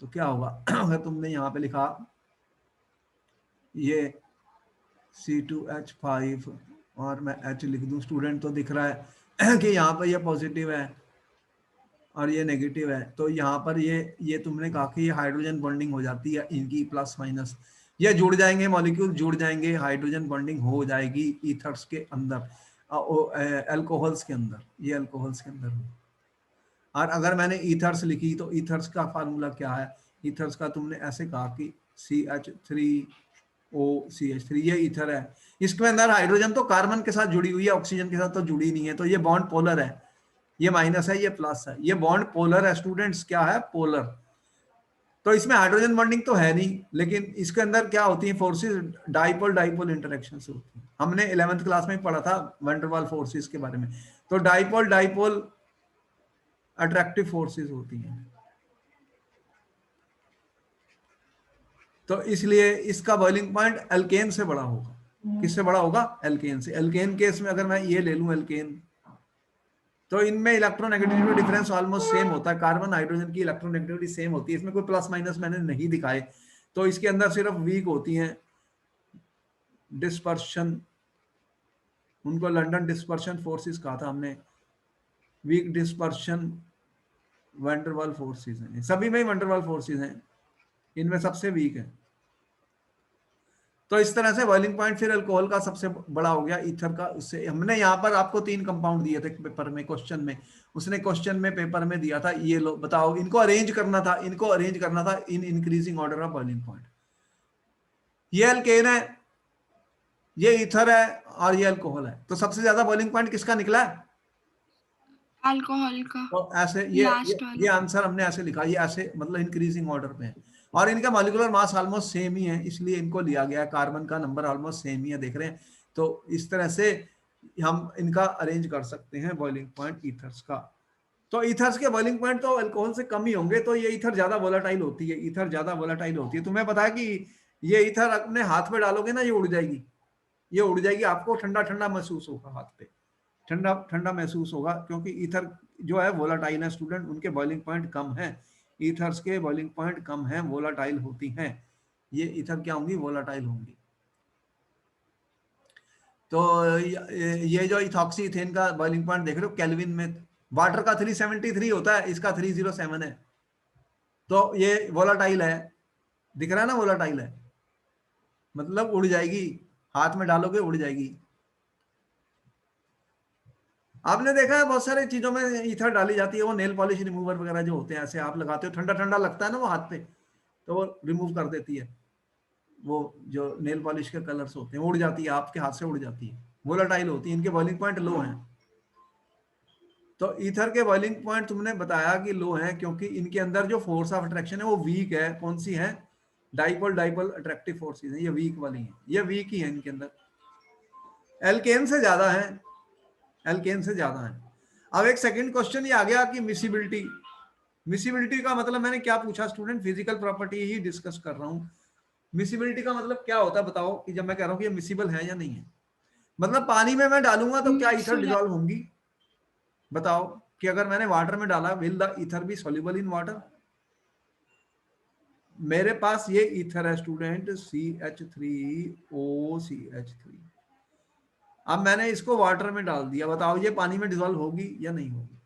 तो क्या होगा अगर तुमने यहाँ पे लिखा ये C2H5 और मैं H लिख दूं स्टूडेंट, तो दिख रहा है कि यहाँ पर ये पॉजिटिव है और ये नेगेटिव है, तो यहाँ पर ये तुमने कहा कि ये हाइड्रोजन बॉन्डिंग हो जाती है इनकी, प्लस माइनस ये जुड़ जाएंगे, मॉलिक्यूल जुड़ जाएंगे, हाइड्रोजन बॉन्डिंग हो जाएगी ईथर्स के अंदर, अल्कोहल्स के अंदर, ये अल्कोहल्स के अंदर। और अगर मैंने ईथर्स लिखी तो ईथर्स का फार्मूला क्या है, ईथर्स का तुमने ऐसे कहा कि CH3OCH3, ये ईथर है, इसके अंदर हाइड्रोजन तो कार्बन के साथ जुड़ी हुई है, ऑक्सीजन के साथ तो जुड़ी नहीं है, तो ये बॉन्ड पोलर है, ये माइनस है, ये प्लस है, ये बॉन्ड पोलर है स्टूडेंट्स, क्या है, पोलर। तो इसमें हाइड्रोजन बॉन्डिंग तो है नहीं, लेकिन इसके अंदर क्या होती है फोर्सेस, डाइपोल डाइपोल इंटरेक्शन से होती है, हमने 11th क्लास में पढ़ा था वंडरवाल फोर्सेस के बारे में। तो डाइपोल डाइपोल अट्रैक्टिव फोर्सेस होती हैं, तो इसलिए इसका बॉइलिंग पॉइंट एल्केन से बड़ा होगा। किससे बड़ा होगा, एल्केन से। एल्केन केस में अगर मैं ये ले लूं एल्केन, तो इनमें इलेक्ट्रोनेगेटिविटी डिफरेंस ऑलमोस्ट सेम होता है, कार्बन हाइड्रोजन की इलेक्ट्रोनेगेटिविटी सेम होती है, इसमें कोई प्लस माइनस मैंने नहीं दिखाए, तो इसके अंदर सिर्फ वीक होती हैं डिस्पर्शन, उनको लंदन डिस्पर्शन फोर्सेस कहा था हमने, वीक डिस्पर्शन वंडरवाल फोर्सेस हैं, सभी में ही वंडरवाल फोर्सेस हैं, इनमें सबसे वीक है। तो इस तरह से बॉइलिंग पॉइंट फिर अल्कोहल का सबसे बड़ा हो गया, ईथर का। उससे हमने यहाँ पर आपको 3 कंपाउंड दिए थे पेपर में, क्वेश्चन में, उसने क्वेश्चन में पेपर में दिया था, ये लो बताओ, इनको अरेंज करना था, इनको अरेंज करना था in increasing order of boiling point. ये अल्केन है, ये ईथर है और ये अल्कोहल है, तो सबसे ज्यादा बॉइलिंग पॉइंट किसका निकला है, अल्कोहल का। तो ऐसे लास्ट वाला। ये आंसर हमने ऐसे लिखा, ये ऐसे मतलब इंक्रीजिंग ऑर्डर पे है, और इनका मॉलिक्यूलर मास ऑलमोस्ट सेम ही है, इसलिए इनको लिया गया है, कार्बन का नंबर ऑलमोस्ट सेम ही है, देख रहे हैं। तो इस तरह से हम इनका अरेंज कर सकते हैं बॉइलिंग पॉइंट ईथर्स का। तो ईथर्स के बॉइलिंग पॉइंट तो अल्कोहल से कम ही होंगे, तो ये ईथर ज्यादा वोलाटाइल होती है, ईथर ज्यादा वोलाटाइल होती है। तुम्हें पता है कि ये ईथर अपने हाथ में डालोगे ना, ये उड़ जाएगी, ये उड़ जाएगी, आपको ठंडा ठंडा महसूस होगा, हाथ पे ठंडा ठंडा महसूस होगा, क्योंकि ईथर जो है वोलाटाइल है स्टूडेंट, उनके बॉइलिंग पॉइंट कम है, ईथर्स के बॉइलिंग पॉइंट कम है, वोलाटाइल होती हैं, ये ईथर क्या होंगी, वोलाटाइल होंगी। तो ये जो इथॉक्सी इथेन का बॉइलिंग पॉइंट देख रहे हो केल्विन में, वाटर का 373 होता है, इसका 307 है, तो ये वोलाटाइल है, दिख रहा है ना, वोलाटाइल है, मतलब उड़ जाएगी, हाथ में डालोगे उड़ जाएगी। आपने देखा है बहुत सारी चीजों में ईथर डाली जाती है, वो नेल पॉलिश रिमूवर वगैरह जो होते हैं, ऐसे आप लगाते हो, ठंडा ठंडा लगता है ना वो हाथ पे, तो वो रिमूव कर देती है, वो जो नेल पॉलिश के कलर्स होते हैं, उड़ जाती है, आपके हाथ से उड़ जाती है, वोलेटाइल होती है, इनके बॉइलिंग पॉइंट लो हैं। तो ईथर के बॉइलिंग पॉइंट तुमने बताया कि लो है, क्योंकि इनके अंदर जो फोर्स ऑफ अट्रैक्शन है वो वीक है, कौन सी है, डाइपोल डाइपोल अट्रैक्टिव फोर्सेस है, ये वीक वाली है, ये वीक ही है इनके अंदर, एल्केन से ज्यादा है, एल्केन से ज्यादा है। अब एक सेकंड क्वेश्चन ये आ गया कि मिसिबिलिटी, मिसिबिलिटी का मतलब मैंने क्या पूछा स्टूडेंट, फिजिकल प्रॉपर्टी ही डिस्कस कर रहा हूं। मिसिबिलिटी का मतलब क्या होता है बताओ, कि जब मैं कह रहा हूं कि ये मिसिबल है या नहीं है, मतलब पानी में मैं डालूंगा तो क्या ईथर डिजॉल्व होंगी, बताओ, कि अगर मैंने वाटर में डाला, will the ether be soluble in water. मेरे पास ये ईथर है स्टूडेंट CH3OCH3, अब मैंने इसको वाटर में डाल दिया, बताओ ये पानी में डिजॉल्व होगी या नहीं होगी।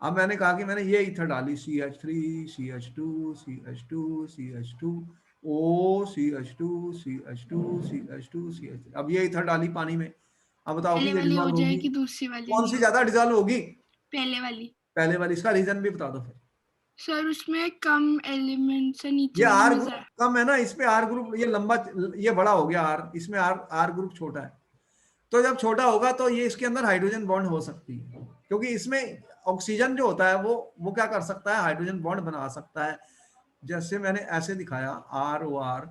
अब मैंने कहा कि मैंने ये ईथर डाली, CH3 CH2 CH2 CH2 OCH2 CH2 CH2 CH3, अब ये ईथर डाली पानी में, अब बताओ कि पहले ये वाली हो डिजॉल्व होगी, जाएगी, दूसरी वाली कौन नहीं सी होगी। ज्यादा डिजॉल्व होगी, पहले वाली। पहले वाली। इसका रीजन भी बता दो फिर, सर उसमें कम एलिमेंट्स है नीचे ये वाले आर में ग्रुप कम है ना, इसमें आर ग्रुप ये लंबा, ये बड़ा हो गया आर, इसमें आर आर ग्रुप छोटा है। तो जब छोटा होगा तो ये इसके अंदर हाइड्रोजन बॉन्ड हो सकती है, क्योंकि इसमें ऑक्सीजन जो होता है वो क्या कर सकता है, हाइड्रोजन बॉन्ड बना सकता है। जैसे मैंने ऐसे दिखाया आर ओ आर,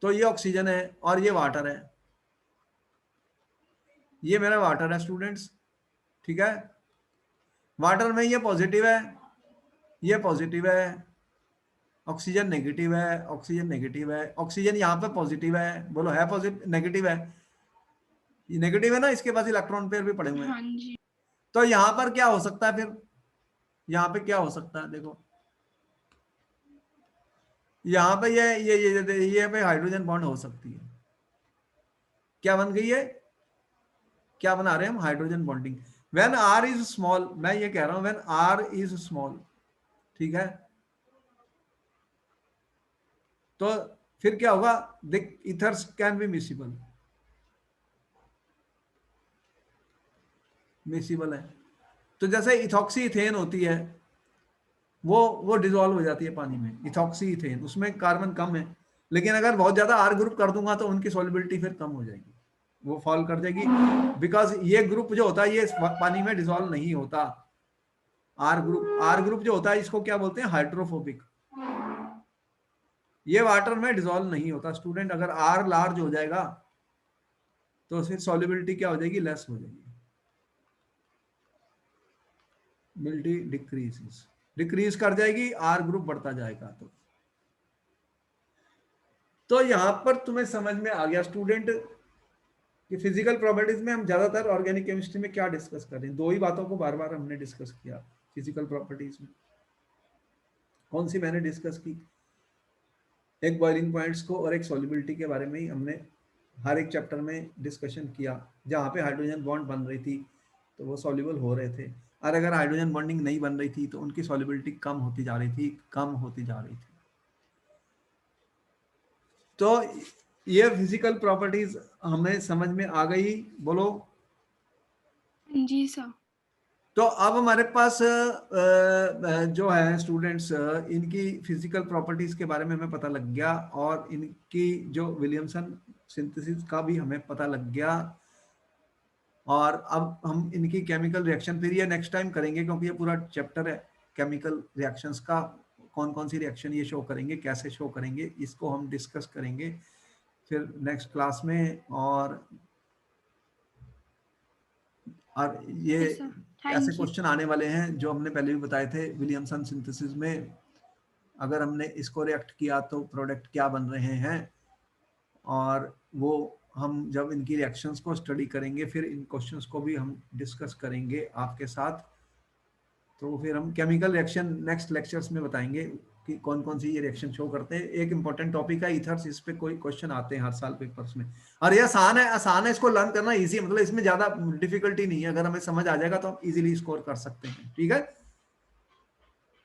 तो ये ऑक्सीजन है और ये वाटर है, ये मेरा वाटर है स्टूडेंट्स, ठीक है। वाटर में ये पॉजिटिव है, ये पॉजिटिव है, ऑक्सीजन नेगेटिव है, ऑक्सीजन नेगेटिव है, ऑक्सीजन यहाँ पे पॉजिटिव है, बोलो है पॉजिटिव नेगेटिव है, ये नेगेटिव है ना, इसके पास इलेक्ट्रॉन पेयर भी पड़े हुए हैं। हाँ जी। तो यहाँ पर क्या हो सकता है फिर, यहाँ पे क्या हो सकता है, देखो यहाँ पे ये पे हाइड्रोजन बॉन्ड हो सकती है, क्या बन गई है, क्या बना रहे हैं हम, hydrogen bonding. When R is small, मैं ये कह रहा हूं व्हेन आर इज स्मॉल, ठीक है। तो फिर क्या होगा, दिक ethers can be miscible, miscible है। तो जैसे इथॉक्सी इथेन होती है, वो डिजोल्व हो जाती है पानी में, इथॉक्सी इथेन, उसमें कार्बन कम है, लेकिन अगर बहुत ज्यादा आर ग्रुप कर दूंगा तो उनकी सॉल्युबिलिटी फिर कम हो जाएगी, वो फॉल कर जाएगी, बिकॉज ये ग्रुप जो होता है ये पानी में डिजोल्व नहीं होता। आर ग्रुप जो होता है इसको क्या बोलते हैं, हाइड्रोफोबिक, ये वाटर में डिजोल्व नहीं होता स्टूडेंट। अगर आर लार्ज हो जाएगा तो फिर सॉल्युबिलिटी क्या हो जाएगी, लेस हो जाएगी, मिल्टी डिक्रीज कर जाएगी, आर ग्रुप बढ़ता जाएगा। तो यहां पर तुम्हें समझ में आ गया स्टूडेंट कि फिजिकल प्रॉपर्टीज में हम ज्यादातर ऑर्गेनिक केमिस्ट्री में क्या डिस्कस कर रहे हैं, दो ही बातों को बार बार हमने डिस्कस किया फिजिकल प्रॉपर्टीज में। कौन सी मैंने डिस्कस की, एक बॉइलिंग पॉइंट्स को और एक सॉल्युबिलिटी के बारे में ही हमने हर एक चैप्टर में डिस्कशन किया। जहाँ पे हाइड्रोजन बॉन्ड बन रही थी तो वो सॉल्युबल हो रहे थे, और अगर हाइड्रोजन बॉन्डिंग नहीं बन रही थी तो उनकी सॉल्युबिलिटी कम होती जा रही थी, कम होती जा रही थी। तो ये फिजिकल प्रॉपर्टीज हमें समझ में आ गई, बोलो। जी सर। तो अब हमारे पास जो है स्टूडेंट्स, इनकी फिजिकल प्रॉपर्टीज के बारे में हमें पता लग गया, और इनकी जो विलियमसन सिंथेसिस का भी हमें पता लग गया। और अब हम इनकी केमिकल रिएक्शन फिर ये नेक्स्ट टाइम करेंगे, क्योंकि ये पूरा चैप्टर है केमिकल रिएक्शंस का, कौन कौन सी रिएक्शन ये शो करेंगे, कैसे शो करेंगे, इसको हम डिस्कस करेंगे फिर नेक्स्ट क्लास में। और ये यस सर, ऐसे थैंक यू। क्वेश्चन आने वाले हैं जो हमने पहले भी बताए थे, विलियमसन सिंथेसिस में अगर हमने इसको रिएक्ट किया तो प्रोडक्ट क्या बन रहे हैं, और वो हम जब इनकी रिएक्शंस को स्टडी करेंगे फिर इन क्वेश्चंस को भी हम डिस्कस करेंगे आपके साथ। तो फिर हम केमिकल रिएक्शन नेक्स्ट लेक्चर्स में बताएंगे कि कौन कौन सी ये रिएक्शन शो करते हैं। एक इंपॉर्टेंट टॉपिक है ईथर्स, इस पे कोई क्वेश्चन आते हैं हर साल पेपर्स में, और ये आसान है इसको लर्न करना, इजी है, मतलब इसमें ज्यादा डिफिकल्टी नहीं है, अगर हमें समझ आ जाएगा तो हम इजीली स्कोर कर सकते हैं, ठीक है।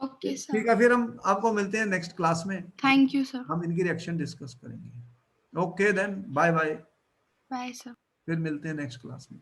ओके सर, ठीक है, फिर हम आपको मिलते हैं नेक्स्ट क्लास में, थैंक यू सर। हम इनकी रिएक्शन डिस्कस करेंगे। Okay then, bye bye, bye sir. फिर मिलते हैं नेक्स्ट क्लास में।